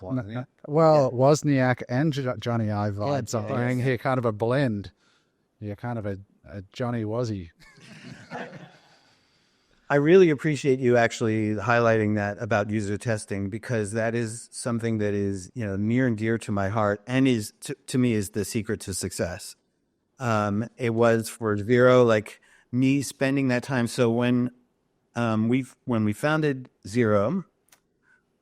Wozniak and Johnny Ive vibes. I'm yeah. wearing here, kind of a blend. You're kind of a Johnny Wozzy. I really appreciate you actually highlighting that about user testing, because that is something that is, near and dear to my heart and is to me is the secret to success. It was for Xero, like me spending that time. So when we founded Xero,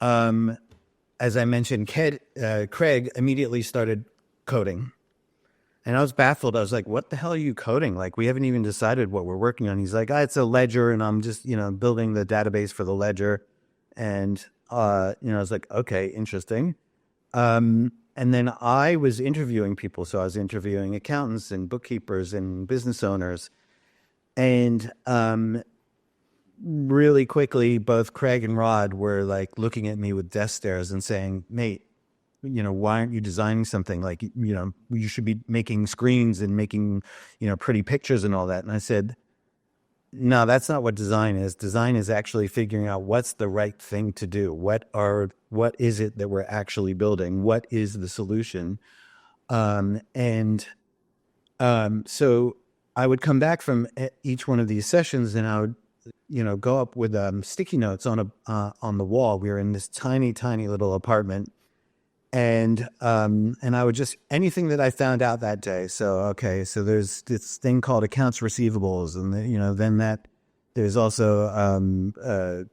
as I mentioned, Craig immediately started coding. And I was baffled. I was like, what the hell are you coding? Like, we haven't even decided what we're working on. He's like, it's a ledger, and I'm just, building the database for the ledger. And, I was like, okay, interesting. And then I was interviewing people. So I was interviewing accountants and bookkeepers and business owners. And really quickly, both Craig and Rod were like looking at me with death stares and saying, mate, why aren't you designing something like, you should be making screens and making, pretty pictures and all that. And I said, no, that's not what design is. Design is actually figuring out what's the right thing to do. What is it that we're actually building? What is the solution? So I would come back from each one of these sessions and I would, go up with sticky notes on the wall. We were in this tiny, tiny little apartment. And I would just, anything that I found out that day. So there's this thing called accounts receivables, and then there's also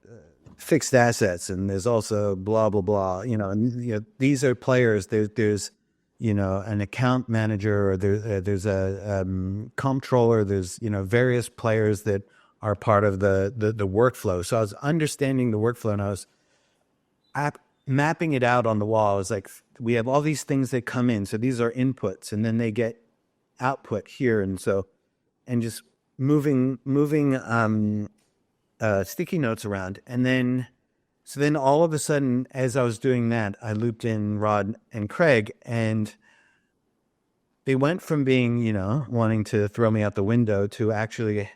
fixed assets, and there's also blah blah blah. And these are players. There's an account manager, or there's a comptroller. There's various players that are part of the workflow. So I was understanding the workflow, and I was mapping it out on the wall. I was like, we have all these things that come in. So these are inputs, and then they get output here. And just moving sticky notes around. And then all of a sudden, as I was doing that, I looped in Rod and Craig, and they went from being, wanting to throw me out the window to actually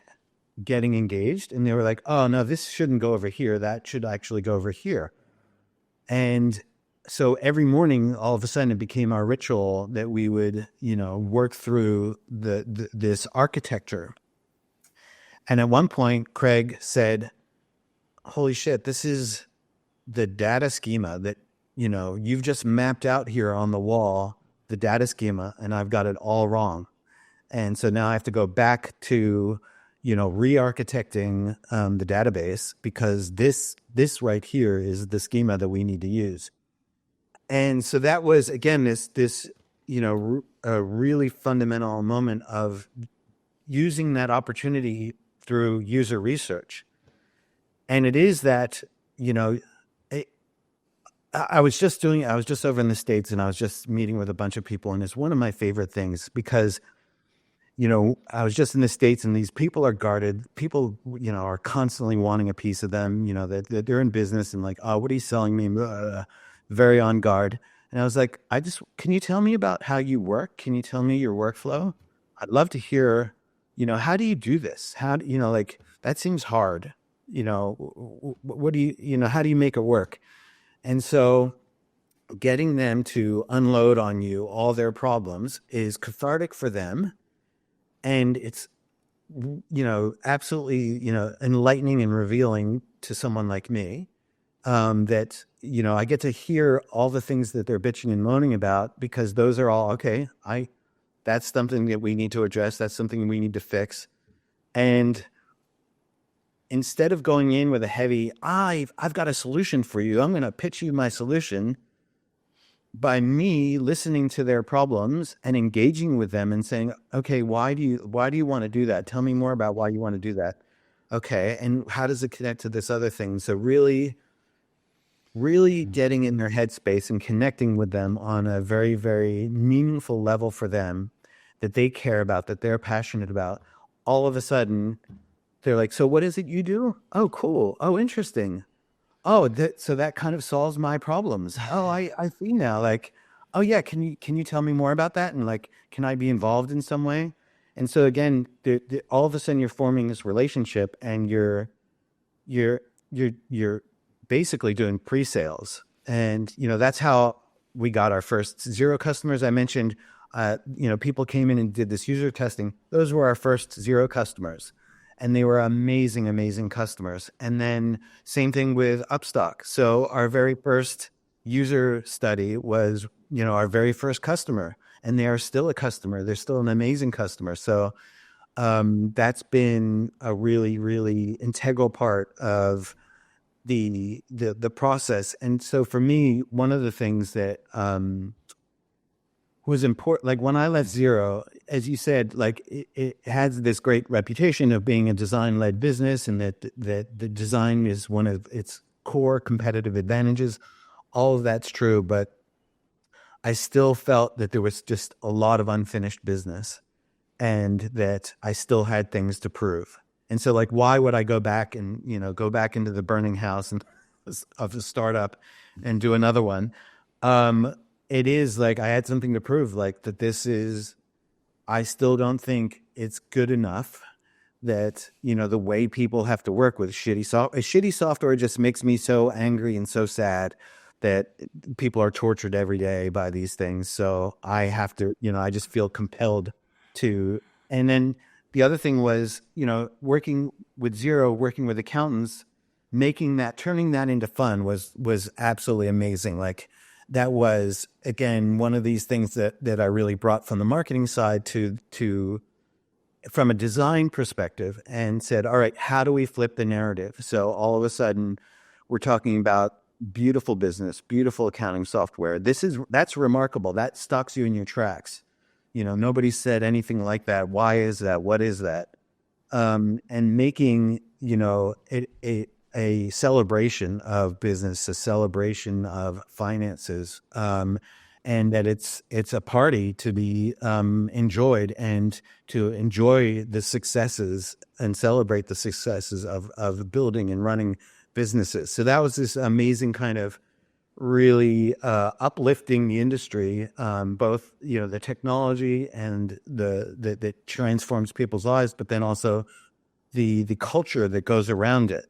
getting engaged. And they were like, oh no, this shouldn't go over here. That should actually go over here. And so every morning, all of a sudden, it became our ritual that we would, work through this architecture. And at one point, Craig said, holy shit, this is the data schema that, you've just mapped out here on the wall, the data schema, and I've got it all wrong. And so now I have to go back to, re-architecting the database, because this right here is the schema that we need to use. And so that was, again, this a really fundamental moment of using that opportunity through user research. And it is that, I was just over in the States, and I was just meeting with a bunch of people, and it's one of my favorite things because, I was just in the States, and these people are guarded. People, are constantly wanting a piece of them. That they're in business and like, oh, what are you selling me? Blah, very on guard. And I was like, can you tell me about how you work? Can you tell me your workflow? I'd love to hear, how do you do this? How do like that seems hard. What do how do you make it work? And so getting them to unload on you all their problems is cathartic for them. And it's, absolutely, enlightening and revealing to someone like me, that, I get to hear all the things that they're bitching and moaning about, because those are all, okay, that's something that we need to address. That's something we need to fix. And instead of going in with a heavy, I've got a solution for you, I'm going to pitch you my solution, by me listening to their problems and engaging with them and saying, okay, why do you want to do that? Tell me more about why you want to do that. Okay. And how does it connect to this other thing? So really, really getting in their headspace and connecting with them on a very, very meaningful level for them, that they care about, that they're passionate about. All of a sudden they're like, so what is it you do? Oh, cool. Oh, interesting. Oh, so that kind of solves my problems. Oh, I see now. Like, oh yeah, can you tell me more about that? And like, can I be involved in some way? And so again, all of a sudden you're forming this relationship, and you're basically doing pre-sales. And that's how we got our first Xero customers. I mentioned, people came in and did this user testing. Those were our first Xero customers. And they were amazing, amazing customers. And then same thing with Upstock. So our very first user study was, our very first customer, and they are still a customer. They're still an amazing customer. So that's been a really, really integral part of the process. And so for me, one of the things that was important, like when I left Xero, as you said, like it has this great reputation of being a design-led business, and that the design is one of its core competitive advantages. All of that's true, but I still felt that there was just a lot of unfinished business, and that I still had things to prove. And so like, why would I go back and, go back into the burning house and of the startup and do another one? It is like I had something to prove, like that I still don't think it's good enough that, the way people have to work with shitty software just makes me so angry and so sad that people are tortured every day by these things. So I have to, I just feel compelled to. And then the other thing was, working with Xero, working with accountants, turning that into fun was absolutely amazing. Like, that was, again, one of these things that I really brought from the marketing side to from a design perspective, and said, all right, how do we flip the narrative? So all of a sudden we're talking about beautiful business, beautiful accounting software. That's remarkable. That stocks you in your tracks. Nobody said anything like that. Why is that? What is that? And making, a celebration of business, a celebration of finances, and that it's a party to be enjoyed, and to enjoy the successes and celebrate the successes of building and running businesses. So that was this amazing kind of really uplifting the industry, both the technology and that transforms people's lives, but then also the culture that goes around it.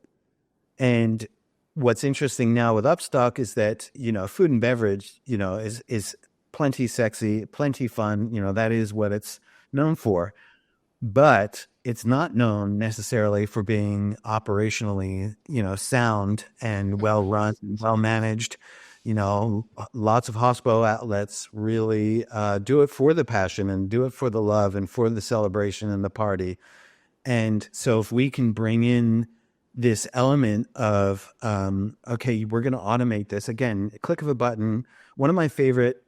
And what's interesting now with Upstock is that, food and beverage, is plenty sexy, plenty fun. That is what it's known for. But it's not known necessarily for being operationally, sound and well run, well managed. Lots of hospital outlets really do it for the passion, and do it for the love, and for the celebration and the party. And so if we can bring in this element of, okay, we're going to automate this, again, a click of a button. One of my favorite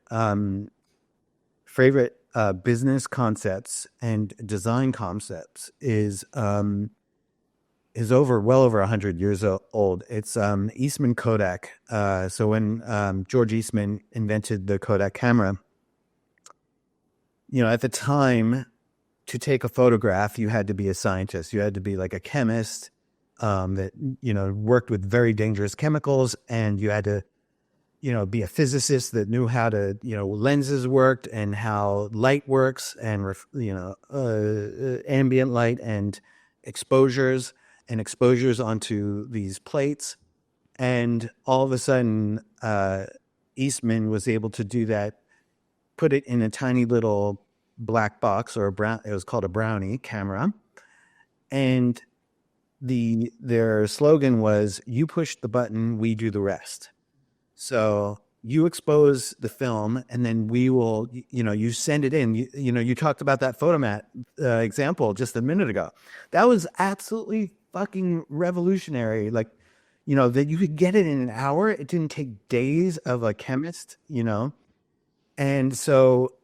business concepts and design concepts is is well over 100 years old. It's Eastman Kodak. So when George Eastman invented the Kodak camera, at the time, to take a photograph, you had to be a scientist. You had to be like a chemist that worked with very dangerous chemicals, and you had to be a physicist that knew how to lenses worked and how light works, and ambient light and exposures onto these plates. And all of a sudden, Eastman was able to do that, put it in a tiny little black box, or it was called a brownie camera. And their slogan was, "You push the button, we do the rest." So you expose the film, and then we will, you send it in. You talked about that photomat example just a minute ago. That was absolutely fucking revolutionary. Like, that you could get it in an hour. It didn't take days of a chemist, And so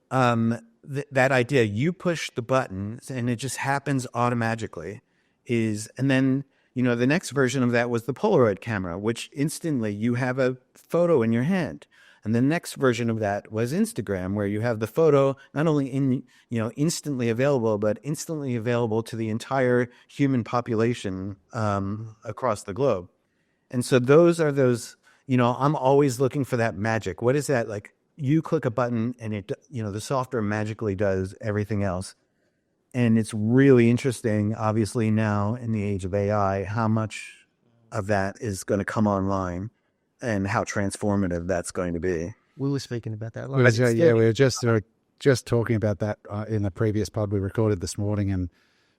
that idea, you push the buttons and it just happens automatically, and then, the next version of that was the Polaroid camera, which instantly you have a photo in your hand. And the next version of that was Instagram, where you have the photo not only instantly available, but instantly available to the entire human population across the globe. And so I'm always looking for that magic. What is that? Like, you click a button and it, the software magically does everything else. And it's really interesting, obviously now in the age of AI, how much of that is going to come online and how transformative that's going to be. We were speaking about that. We were just talking about that in the previous pod we recorded this morning, and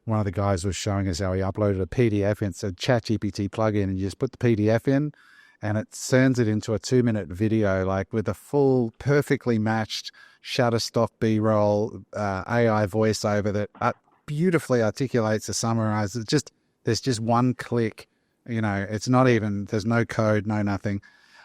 one of the guys was showing us how he uploaded a PDF into a ChatGPT plugin, and you just put the PDF in, and it turns it into a 2-minute video, like with a full, perfectly matched Shutterstock B-roll AI voiceover that beautifully articulates and summarizes. There's just one click. It's not even, there's no code, no nothing.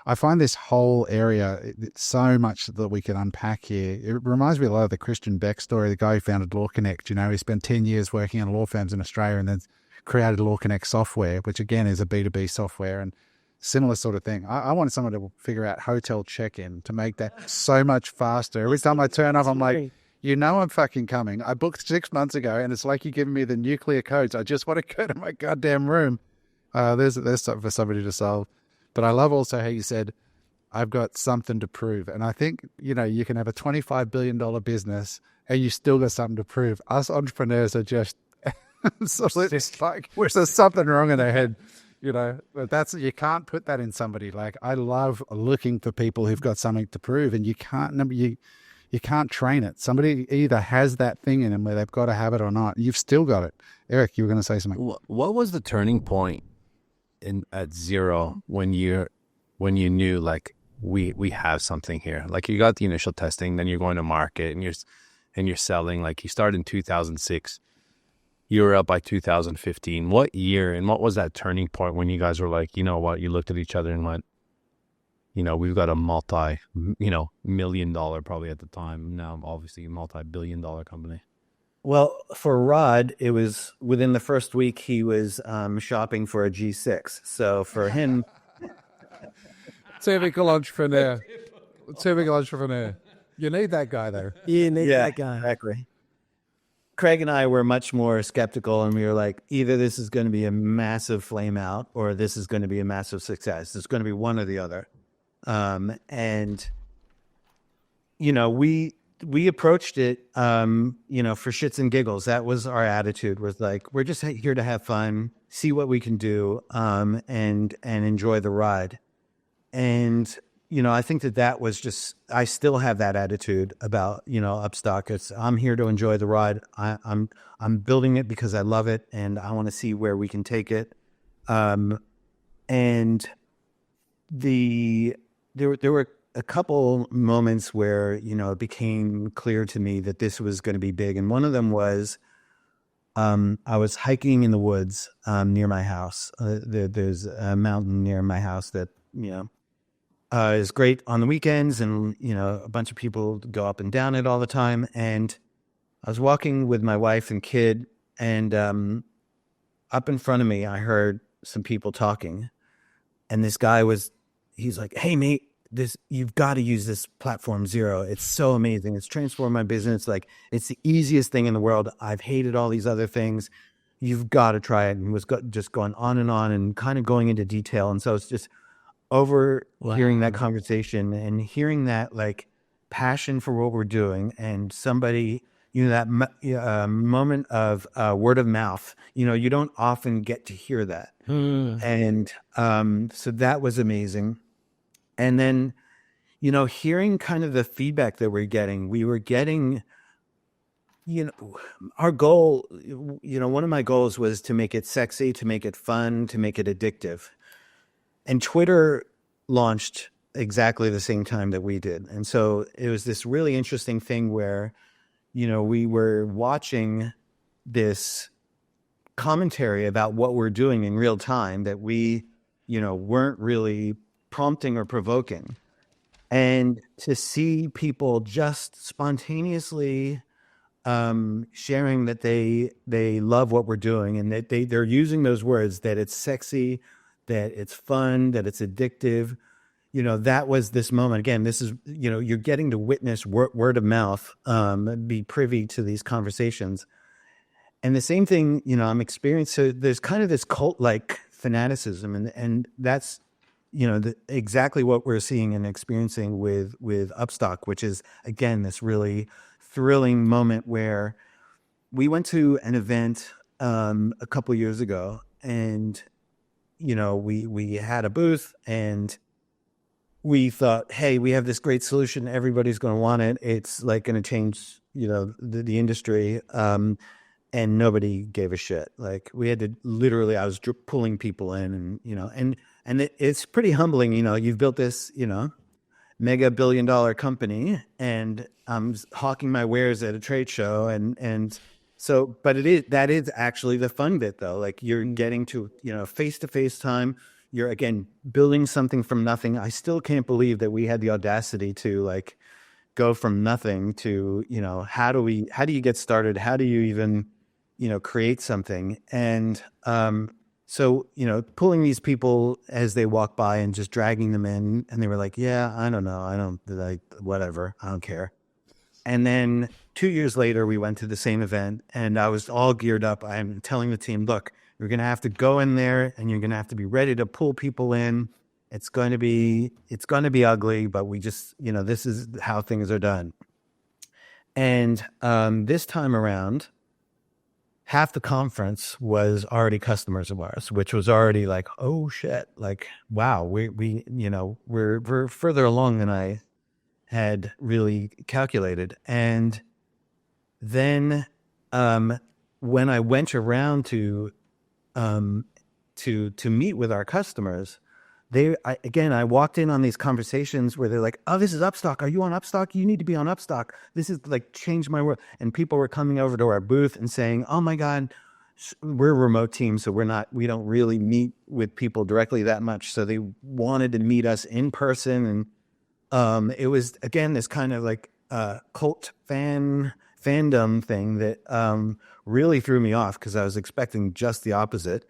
I find this whole area, it's so much that we can unpack here. It reminds me a lot of the Christian Beck story, the guy who founded Law Connect. He spent 10 years working in law firms in Australia and then created Law Connect software, which again is a B2B software, and similar sort of thing. I want someone to figure out hotel check-in to make that so much faster. Every time I turn up, I'm like, I'm fucking coming. I booked 6 months ago, and it's like you're giving me the nuclear codes. I just want to go to my goddamn room. There's something for somebody to solve. But I love also how you said, I've got something to prove. And I think, you can have a $25 billion business and you still got something to prove. Us entrepreneurs are just, it's like, there's something wrong in our head. But you can't put that in somebody. Like, I love looking for people who've got something to prove, and you can't train it. Somebody either has that thing in them where they've got to have it or not. You've still got it. Eric, you were going to say something. What was the turning point at Xero when you knew, like, we have something here? Like, you got the initial testing, then you're going to market and you're selling. Like, you started in 2006. You were up by 2015. What year and what was that turning point when you guys were like, you know what, you looked at each other and went, we've got a $multi-million probably at the time, now obviously a multi-billion-dollar company? Well, for Rod, it was within the first week he was shopping for a G6. So for him... Typical entrepreneur. You need that guy, though. You need that guy. Exactly. Craig and I were much more skeptical, and we were like, either this is going to be a massive flame out or this is going to be a massive success. It's going to be one or the other. We approached it, for shits and giggles. That was our attitude, was like, we're just here to have fun, see what we can do, and enjoy the ride. And, I think that was just, I still have that attitude about, Upstock. I'm here to enjoy the ride. I'm building it because I love it and I want to see where we can take it. And there were a couple moments where, it became clear to me that this was going to be big. And one of them was, I was hiking in the woods near my house. There's a mountain near my house that, is great on the weekends, and, a bunch of people go up and down it all the time. And I was walking with my wife and kid, and up in front of me, I heard some people talking, and this guy he's like, "Hey mate, you've got to use this platform Xero. It's so amazing. It's transformed my business. Like, it's the easiest thing in the world. I've hated all these other things. You've got to try it." And was just going on and kind of going into detail. And so it's just hearing that conversation and hearing that like passion for what we're doing, and somebody, that moment of word of mouth, you don't often get to hear that. And so that was amazing. And then, hearing kind of the feedback that we were getting, our goal, one of my goals was to make it sexy, to make it fun, to make it addictive. And Twitter launched exactly the same time that we did. And so it was this really interesting thing where, we were watching this commentary about what we're doing in real time that we, weren't really prompting or provoking. And to see people just spontaneously sharing that they love what we're doing, and that they're using those words, that it's sexy, that it's fun, that it's addictive. That was this moment. Again, this is, you're getting to witness word of mouth, be privy to these conversations. And the same thing, I'm experiencing. So there's kind of this cult-like fanaticism, and that's, exactly what we're seeing and experiencing with Upstock, which is, again, this really thrilling moment where we went to an event a couple years ago, and we had a booth, and we thought, hey, we have this great solution, everybody's going to want it, it's like going to change the industry, and nobody gave a shit. Like, we had to literally, I was pulling people in, and it's pretty humbling. You've built this mega billion-dollar company, and I'm hawking my wares at a trade show, and so, but that is actually the fun bit, though. Like, you're getting to face-to-face time. You're, again, building something from nothing. I still can't believe that we had the audacity to like go from nothing to how do you get started? How do you even create something? And so pulling these people as they walk by and just dragging them in, and they were like, yeah, I don't know, I don't like, whatever, I don't care. And then 2 years later, we went to the same event, and I was all geared up. I'm telling the team, look, you're going to have to go in there, and you're going to have to be ready to pull people in. It's going to be ugly, but we just, this is how things are done. And this time around, half the conference was already customers of ours, which was already like, oh shit, like, wow, we're further along than I had really calculated. And then when I went around to meet with our customers, I walked in on these conversations where they're like, oh, this is Upstock. Are you on Upstock? You need to be on Upstock. This is like changed my world. And people were coming over to our booth and saying, oh my God, we're a remote team, so we don't really meet with people directly that much. So they wanted to meet us in person. And it was, again, this kind of like cult fandom thing that really threw me off, because I was expecting just the opposite.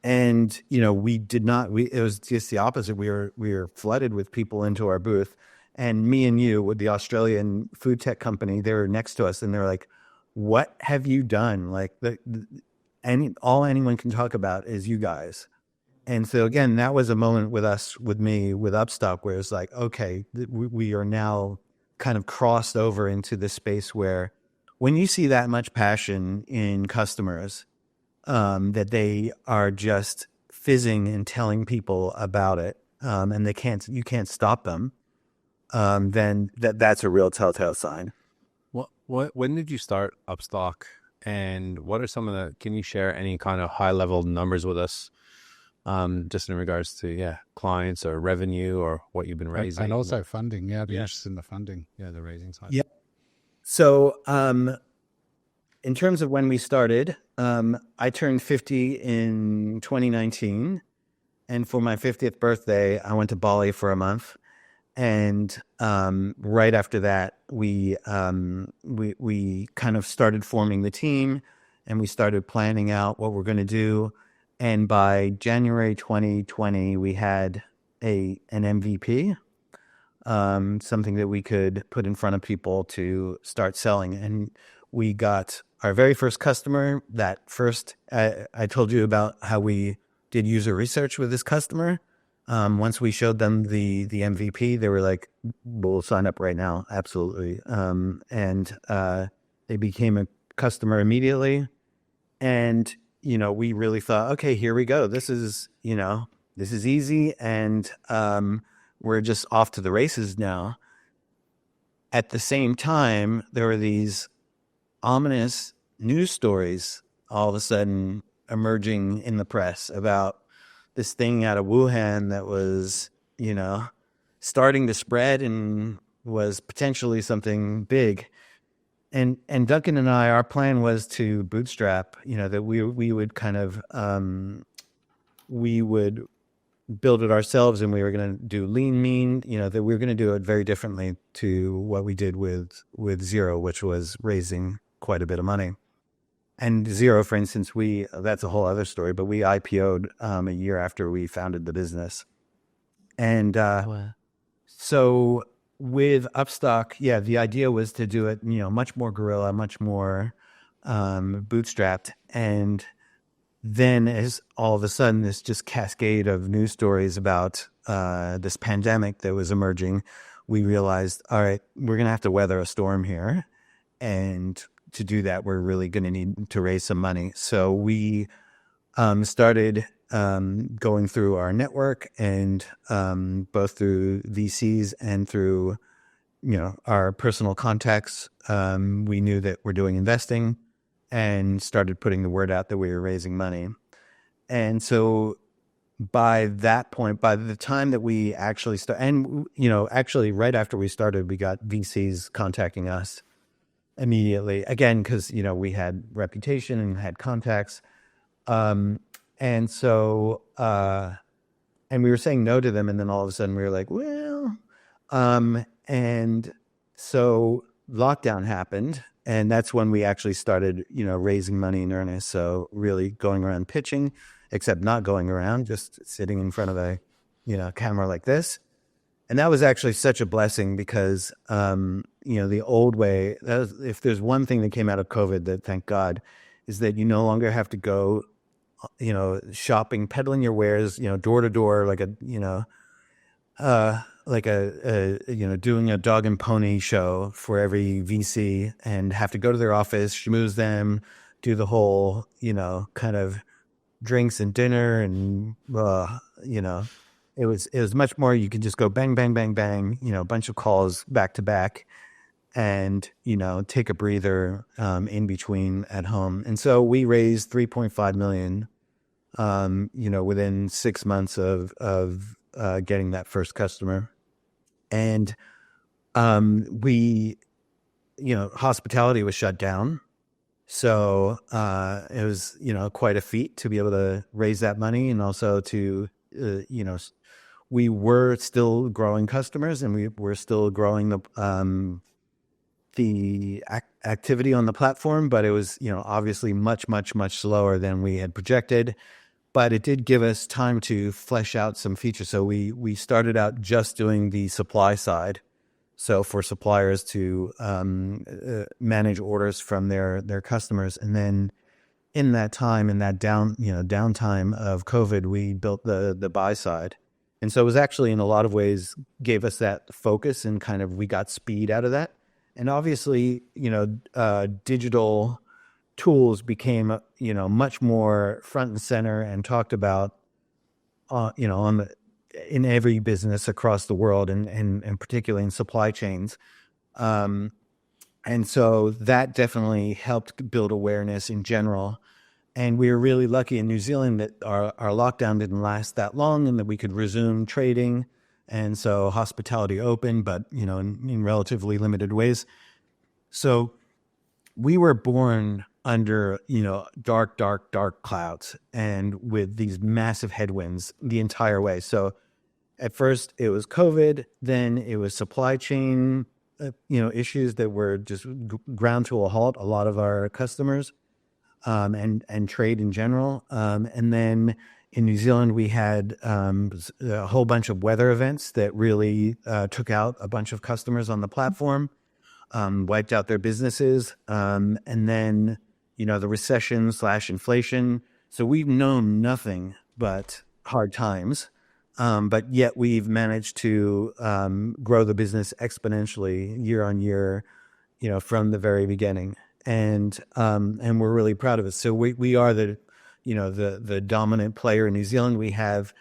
And, we did not, it was just the opposite. We were flooded with people into our booth, and me and you with the Australian food tech company, they were next to us, and they're like, what have you done? Like, all anyone can talk about is you guys. And so again, that was a moment with me with Upstock, where it's like, okay, we are now kind of crossed over into this space where when you see that much passion in customers, that they are just fizzing and telling people about it, and you can't stop them, then that's a real telltale sign. When did you start Upstock, and what are can you share any kind of high level numbers with us, just in regards to clients or revenue or what you've been raising, and also funding? I'd be interested in the funding, the raising side. Yeah. So in terms of when we started, I turned 50 in 2019, and for my 50th birthday, I went to Bali for a month. And right after that, we kind of started forming the team, and we started planning out what we're going to do. And by January 2020, we had an MVP, something that we could put in front of people to start selling. And we got our very first customer. That first, I told you about how we did user research with this customer. Once we showed them the MVP, they were like, "We'll sign up right now, absolutely." And they became a customer immediately. And we really thought, okay, here we go. This is easy, and we're just off to the races now. At the same time, there were these ominous news stories all of a sudden emerging in the press about this thing out of Wuhan that was, starting to spread and was potentially something big. And Duncan and I, our plan was to bootstrap, that we would kind of, we would build it ourselves, and we were going to do lean, mean, that we were going to do it very differently to what we did with Xero, which was raising quite a bit of money. And Xero, for instance, that's a whole other story, but we IPO'd a year after we founded the business. And so with Upstock, the idea was to do it, much more guerrilla, much more bootstrapped. And then as all of a sudden this just cascade of news stories about this pandemic that was emerging, we realized, all right, we're going to have to weather a storm here. And to do that, we're really going to need to raise some money. So we started going through our network, and both through VCs and through our personal contacts, we knew that we're doing investing, and started putting the word out that we were raising money. And so by that point, by the time that we actually actually right after we started, we got VCs contacting us immediately, again, because we had reputation and had contacts, and so and we were saying no to them, and then all of a sudden we were like, well, and so lockdown happened, and that's when we actually started raising money in earnest. So really going around pitching, except not going around, just sitting in front of a camera like this. And that was actually such a blessing because, the old way, if there's one thing that came out of COVID that, thank God, is that you no longer have to go, shopping, peddling your wares, door to door, like doing a dog and pony show for every VC, and have to go to their office, schmooze them, do the whole, kind of drinks and dinner and, It was much more, you could just go bang, bang, bang, bang, a bunch of calls back to back, and, take a breather in between at home. And so we raised $3.5 million, within 6 months of getting that first customer. And we, hospitality was shut down. So it was, quite a feat to be able to raise that money, and also to, we were still growing customers, and we were still growing the activity on the platform, but it was, obviously much, much, much slower than we had projected. But it did give us time to flesh out some features. So we started out just doing the supply side. So for suppliers to manage orders from their customers, and then in that time, in that downtime of COVID, we built the buy side. And so it was actually, in a lot of ways, gave us that focus, and kind of we got speed out of that. And obviously, digital tools became, much more front and center and talked about, in every business across the world, and particularly in supply chains. And so that definitely helped build awareness in general. And we were really lucky in New Zealand that our lockdown didn't last that long, and that we could resume trading. And so hospitality opened, but, in relatively limited ways. So we were born under, dark, dark, dark clouds, and with these massive headwinds the entire way. So at first it was COVID, then it was supply chain, issues that were just ground to a halt, a lot of our customers. and trade in general. And then in New Zealand, we had a whole bunch of weather events that really took out a bunch of customers on the platform, wiped out their businesses. And then, the recession / inflation. So we've known nothing but hard times. But yet we've managed to grow the business exponentially year on year, from the very beginning, and we're really proud of it. So we are the dominant player in New Zealand. We have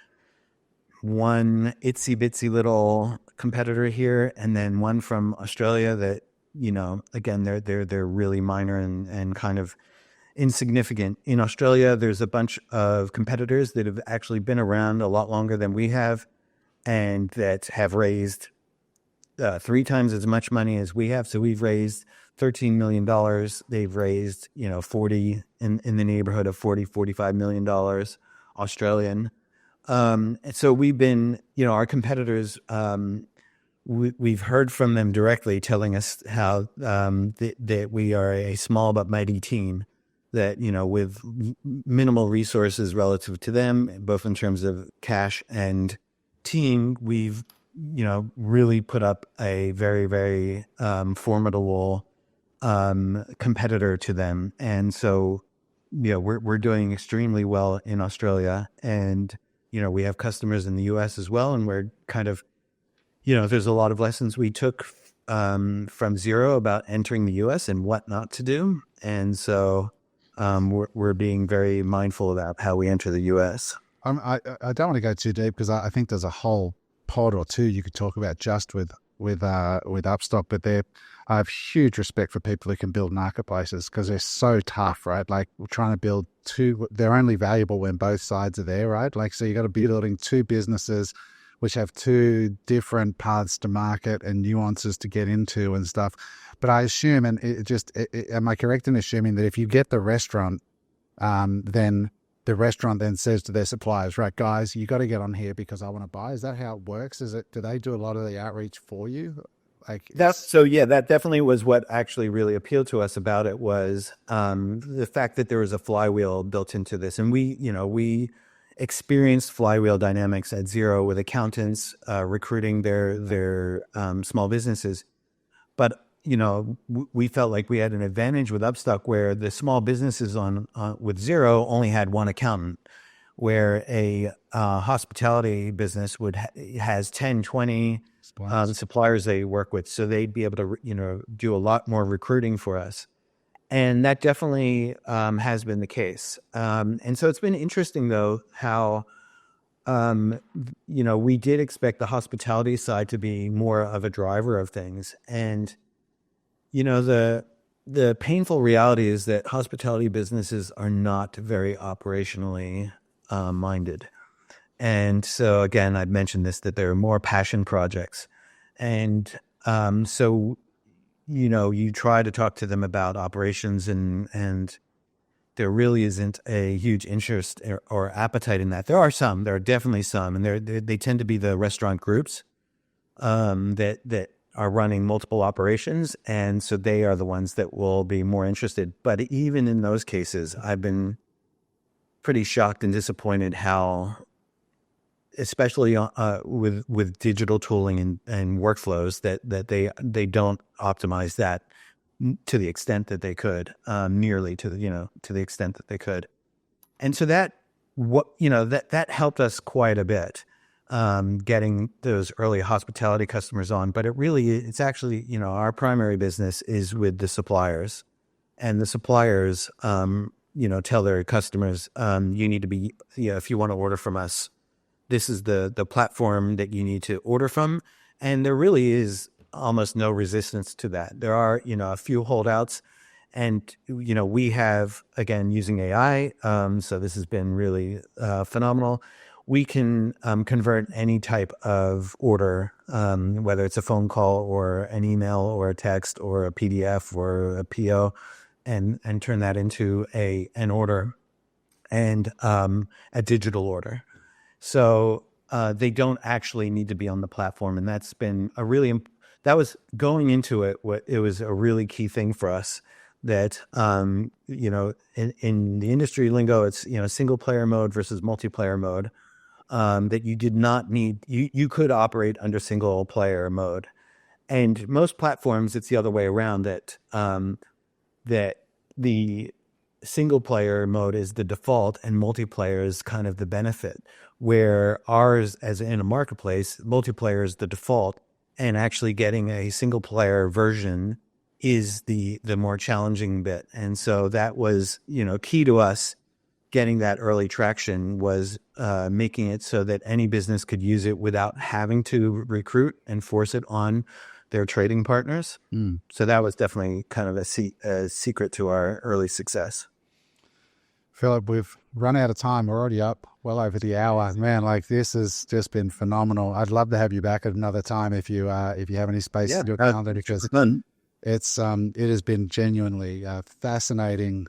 one itsy bitsy little competitor here, and then one from Australia that again they're really minor and kind of insignificant. In Australia, there's a bunch of competitors that have actually been around a lot longer than we have, and that have raised 3 times as much money as we have. So we've raised $13 million. They've raised, 40 in the neighborhood of $45 million Australian. And so we've been, our competitors, we've heard from them directly telling us how that we are a small but mighty team that, with minimal resources relative to them, both in terms of cash and team, we've, really put up a very, very formidable competitor to them. And so, we're doing extremely well in Australia, and, we have customers in the US as well. And we're kind of, there's a lot of lessons we took from Xero about entering the US and what not to do. And so we're being very mindful about how we enter the US. I don't want to go too deep because I think there's a whole pod or two you could talk about just with Upstock, but I have huge respect for people who can build marketplaces because they're so tough, right? Like we're trying to build they're only valuable when both sides are there, right? Like, so you got to be building two businesses which have two different paths to market and nuances to get into and stuff. But I assume, and am I correct in assuming that if you get the restaurant, then the restaurant then says to their suppliers, right, guys, you got to get on here because I want to buy. Is that how it works? Do they do a lot of the outreach for you? That definitely was what actually really appealed to us about it, was the fact that there was a flywheel built into this. And we experienced flywheel dynamics at Xero with accountants recruiting their small businesses. But we felt like we had an advantage with Upstock, where the small businesses with Xero only had one accountant, where a hospitality business has 10, 20 suppliers they work with. So they'd be able to, do a lot more recruiting for us. And that definitely has been the case. And so it's been interesting, though, how, we did expect the hospitality side to be more of a driver of things. And the painful reality is that hospitality businesses are not very operationally minded. And so, again, I've mentioned this, that there are more passion projects. And so, you try to talk to them about operations, and there really isn't a huge interest or appetite in that. There are definitely some, and they tend to be the restaurant groups that are running multiple operations, and so they are the ones that will be more interested. But even in those cases, I've been pretty shocked and disappointed how, especially with digital tooling and workflows, that they don't optimize that to the extent that they could, nearly to the extent that they could. And so that helped us quite a bit. Getting those early hospitality customers on, but it's actually, our primary business is with the suppliers, and the suppliers, tell their customers, you need to be, if you want to order from us, this is the platform that you need to order from. And there really is almost no resistance to that. There are, a few holdouts, and, we have, again, using AI. So this has been really phenomenal. We can convert any type of order, whether it's a phone call or an email or a text or a PDF or a PO, and turn that into an order and a digital order. So they don't actually need to be on the platform, and that's been that was going into it. It was a really key thing for us, that, in the industry lingo, it's, single player mode versus multiplayer mode, that you did not need, you could operate under single player mode. And most platforms, it's the other way around, that that the single player mode is the default and multiplayer is kind of the benefit, where ours, as in a marketplace, multiplayer is the default, and actually getting a single player version is the more challenging bit. And so that was, key to us getting that early traction, was making it so that any business could use it without having to recruit and force it on their trading partners. So that was definitely kind of a secret to our early success. Philip, we've run out of time. We're already up well over the hour. Man, like, this has just been phenomenal. I'd love to have you back at another time if you have any space in your calendar, because it has been genuinely fascinating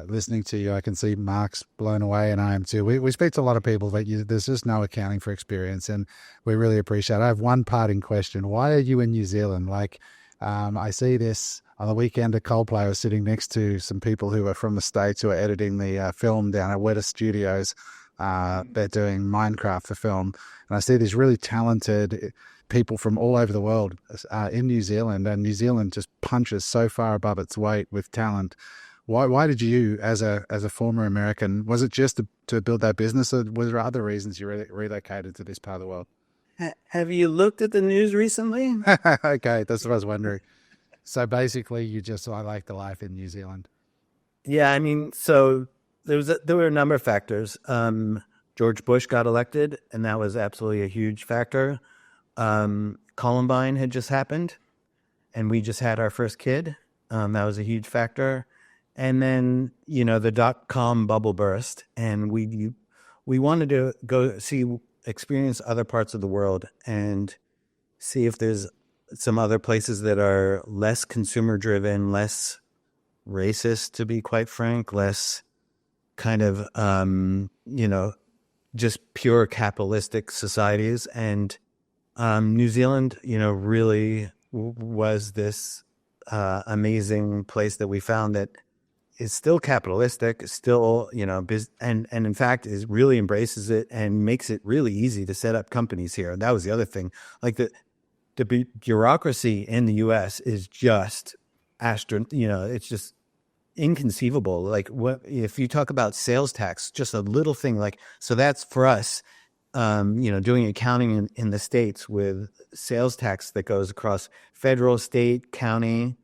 listening to you. I can see Mark's blown away, and I am too. We speak to a lot of people, but there's just no accounting for experience, and we really appreciate it. I have one parting question. Why are you in New Zealand? Like, I see this on the weekend. A Coldplay was sitting next to some people who are from the States who are editing the film down at Weta Studios. They're doing Minecraft for film. And I see these really talented people from all over the world in New Zealand, and New Zealand just punches so far above its weight with talent. Why did you, as a former American, was it just to build that business, or was there other reasons you relocated to this part of the world? Have you looked at the news recently? Okay, that's what I was wondering. So basically, I like the life in New Zealand. Yeah, I mean, so there were a number of factors. George Bush got elected, and that was absolutely a huge factor. Columbine had just happened, and we just had our first kid. That was a huge factor. And then, the .com bubble burst, and we wanted to go experience other parts of the world and see if there's some other places that are less consumer driven, less racist, to be quite frank, less kind of, just pure capitalistic societies. And New Zealand, really was this amazing place that we found that is still capitalistic, still, and in fact is really embraces it and makes it really easy to set up companies here. And that was the other thing. Like the bureaucracy in the U.S. is just it's just inconceivable. Like, what if you talk about sales tax, just a little thing like, so that's for us, doing accounting in the States with sales tax that goes across federal, state, county.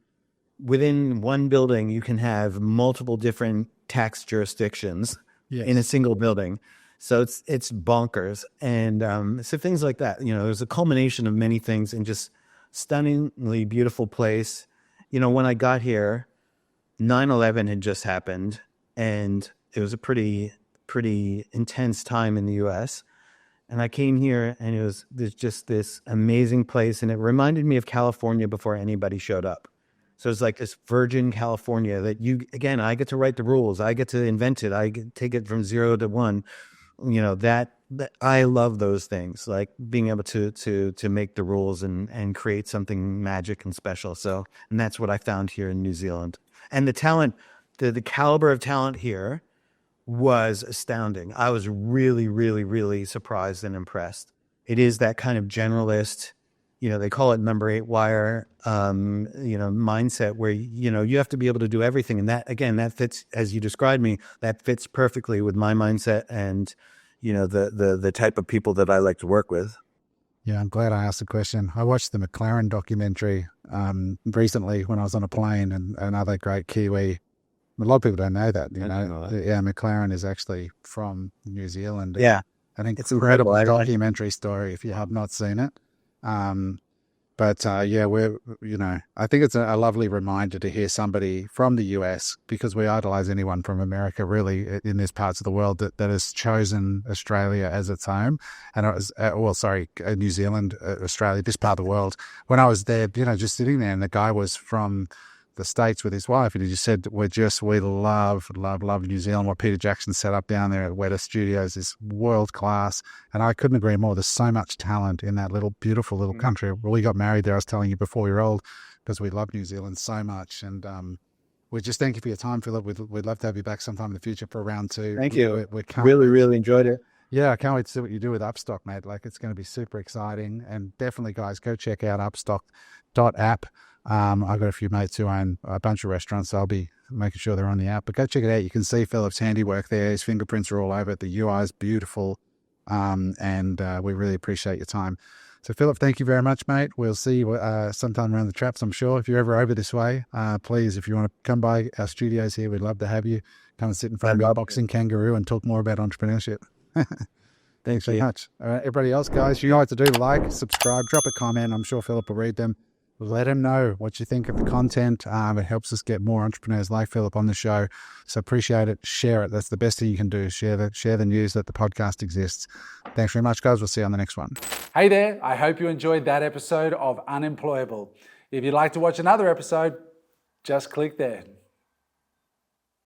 Within one building, you can have multiple different tax jurisdictions in a single building. So it's bonkers. And so things like that, there's a culmination of many things, and just stunningly beautiful place. When I got here, 9/11 had just happened, and it was a pretty intense time in the U.S. And I came here, and there's just this amazing place, and it reminded me of California before anybody showed up. So it's like this virgin California that I get to write the rules. I get to invent it. I get take it from 0 to 1. That I love those things, like being able to make the rules and create something magic and special. So, and that's what I found here in New Zealand. And the talent, the caliber of talent here was astounding. I was really, really, really surprised and impressed. It is that kind of generalist, they call it number 8 wire, mindset where, you have to be able to do everything. And that, again, that fits, as you described me, that fits perfectly with my mindset and, the type of people that I like to work with. Yeah, I'm glad I asked the question. I watched the McLaren documentary recently when I was on a plane, and another great Kiwi. A lot of people don't know that, know that. Yeah, McLaren is actually from New Zealand. Yeah. I think It's incredible. Documentary story if you have not seen it. But we're, I think it's a lovely reminder to hear somebody from the US, because we idolize anyone from America really in these parts of the world that has chosen Australia as its home. And it was, New Zealand, Australia, this part of the world. When I was there, just sitting there, and the guy was from the States with his wife, and he just said, we love New Zealand. What Peter Jackson set up down there at Weta Studios is world class, and I couldn't agree more. There's so much talent in that beautiful little country. We got married there, I was telling you before we were old, because we love New Zealand so much. And we just thank you for your time, Philip. We'd love to have you back sometime in the future for round 2. Thank you. We Really enjoyed it. Yeah, I can't wait to see what you do with Upstock, mate. Like, it's going to be super exciting. And definitely, guys, go check out upstock.app. I've got a few mates who own a bunch of restaurants, so I'll be making sure they're on the app. But go check it out. You can see Philip's handiwork there. His fingerprints are all over it. The UI is beautiful. And we really appreciate your time. So, Philip, thank you very much, mate. We'll see you sometime around the traps, I'm sure. If you're ever over this way, please, if you want to come by our studios here, we'd love to have you. Come and sit in front of a boxing kangaroo and talk more about entrepreneurship. Thanks very much. All right, everybody else, guys, you know what to do. Like, subscribe, drop a comment. I'm sure Philip will read them. Let him know what you think of the content. It helps us get more entrepreneurs like Philip on the show. So appreciate it. Share it. That's the best thing you can do. Share the news that the podcast exists. Thanks very much, guys. We'll see you on the next one. Hey there. I hope you enjoyed that episode of Unemployable. If you'd like to watch another episode, just click there.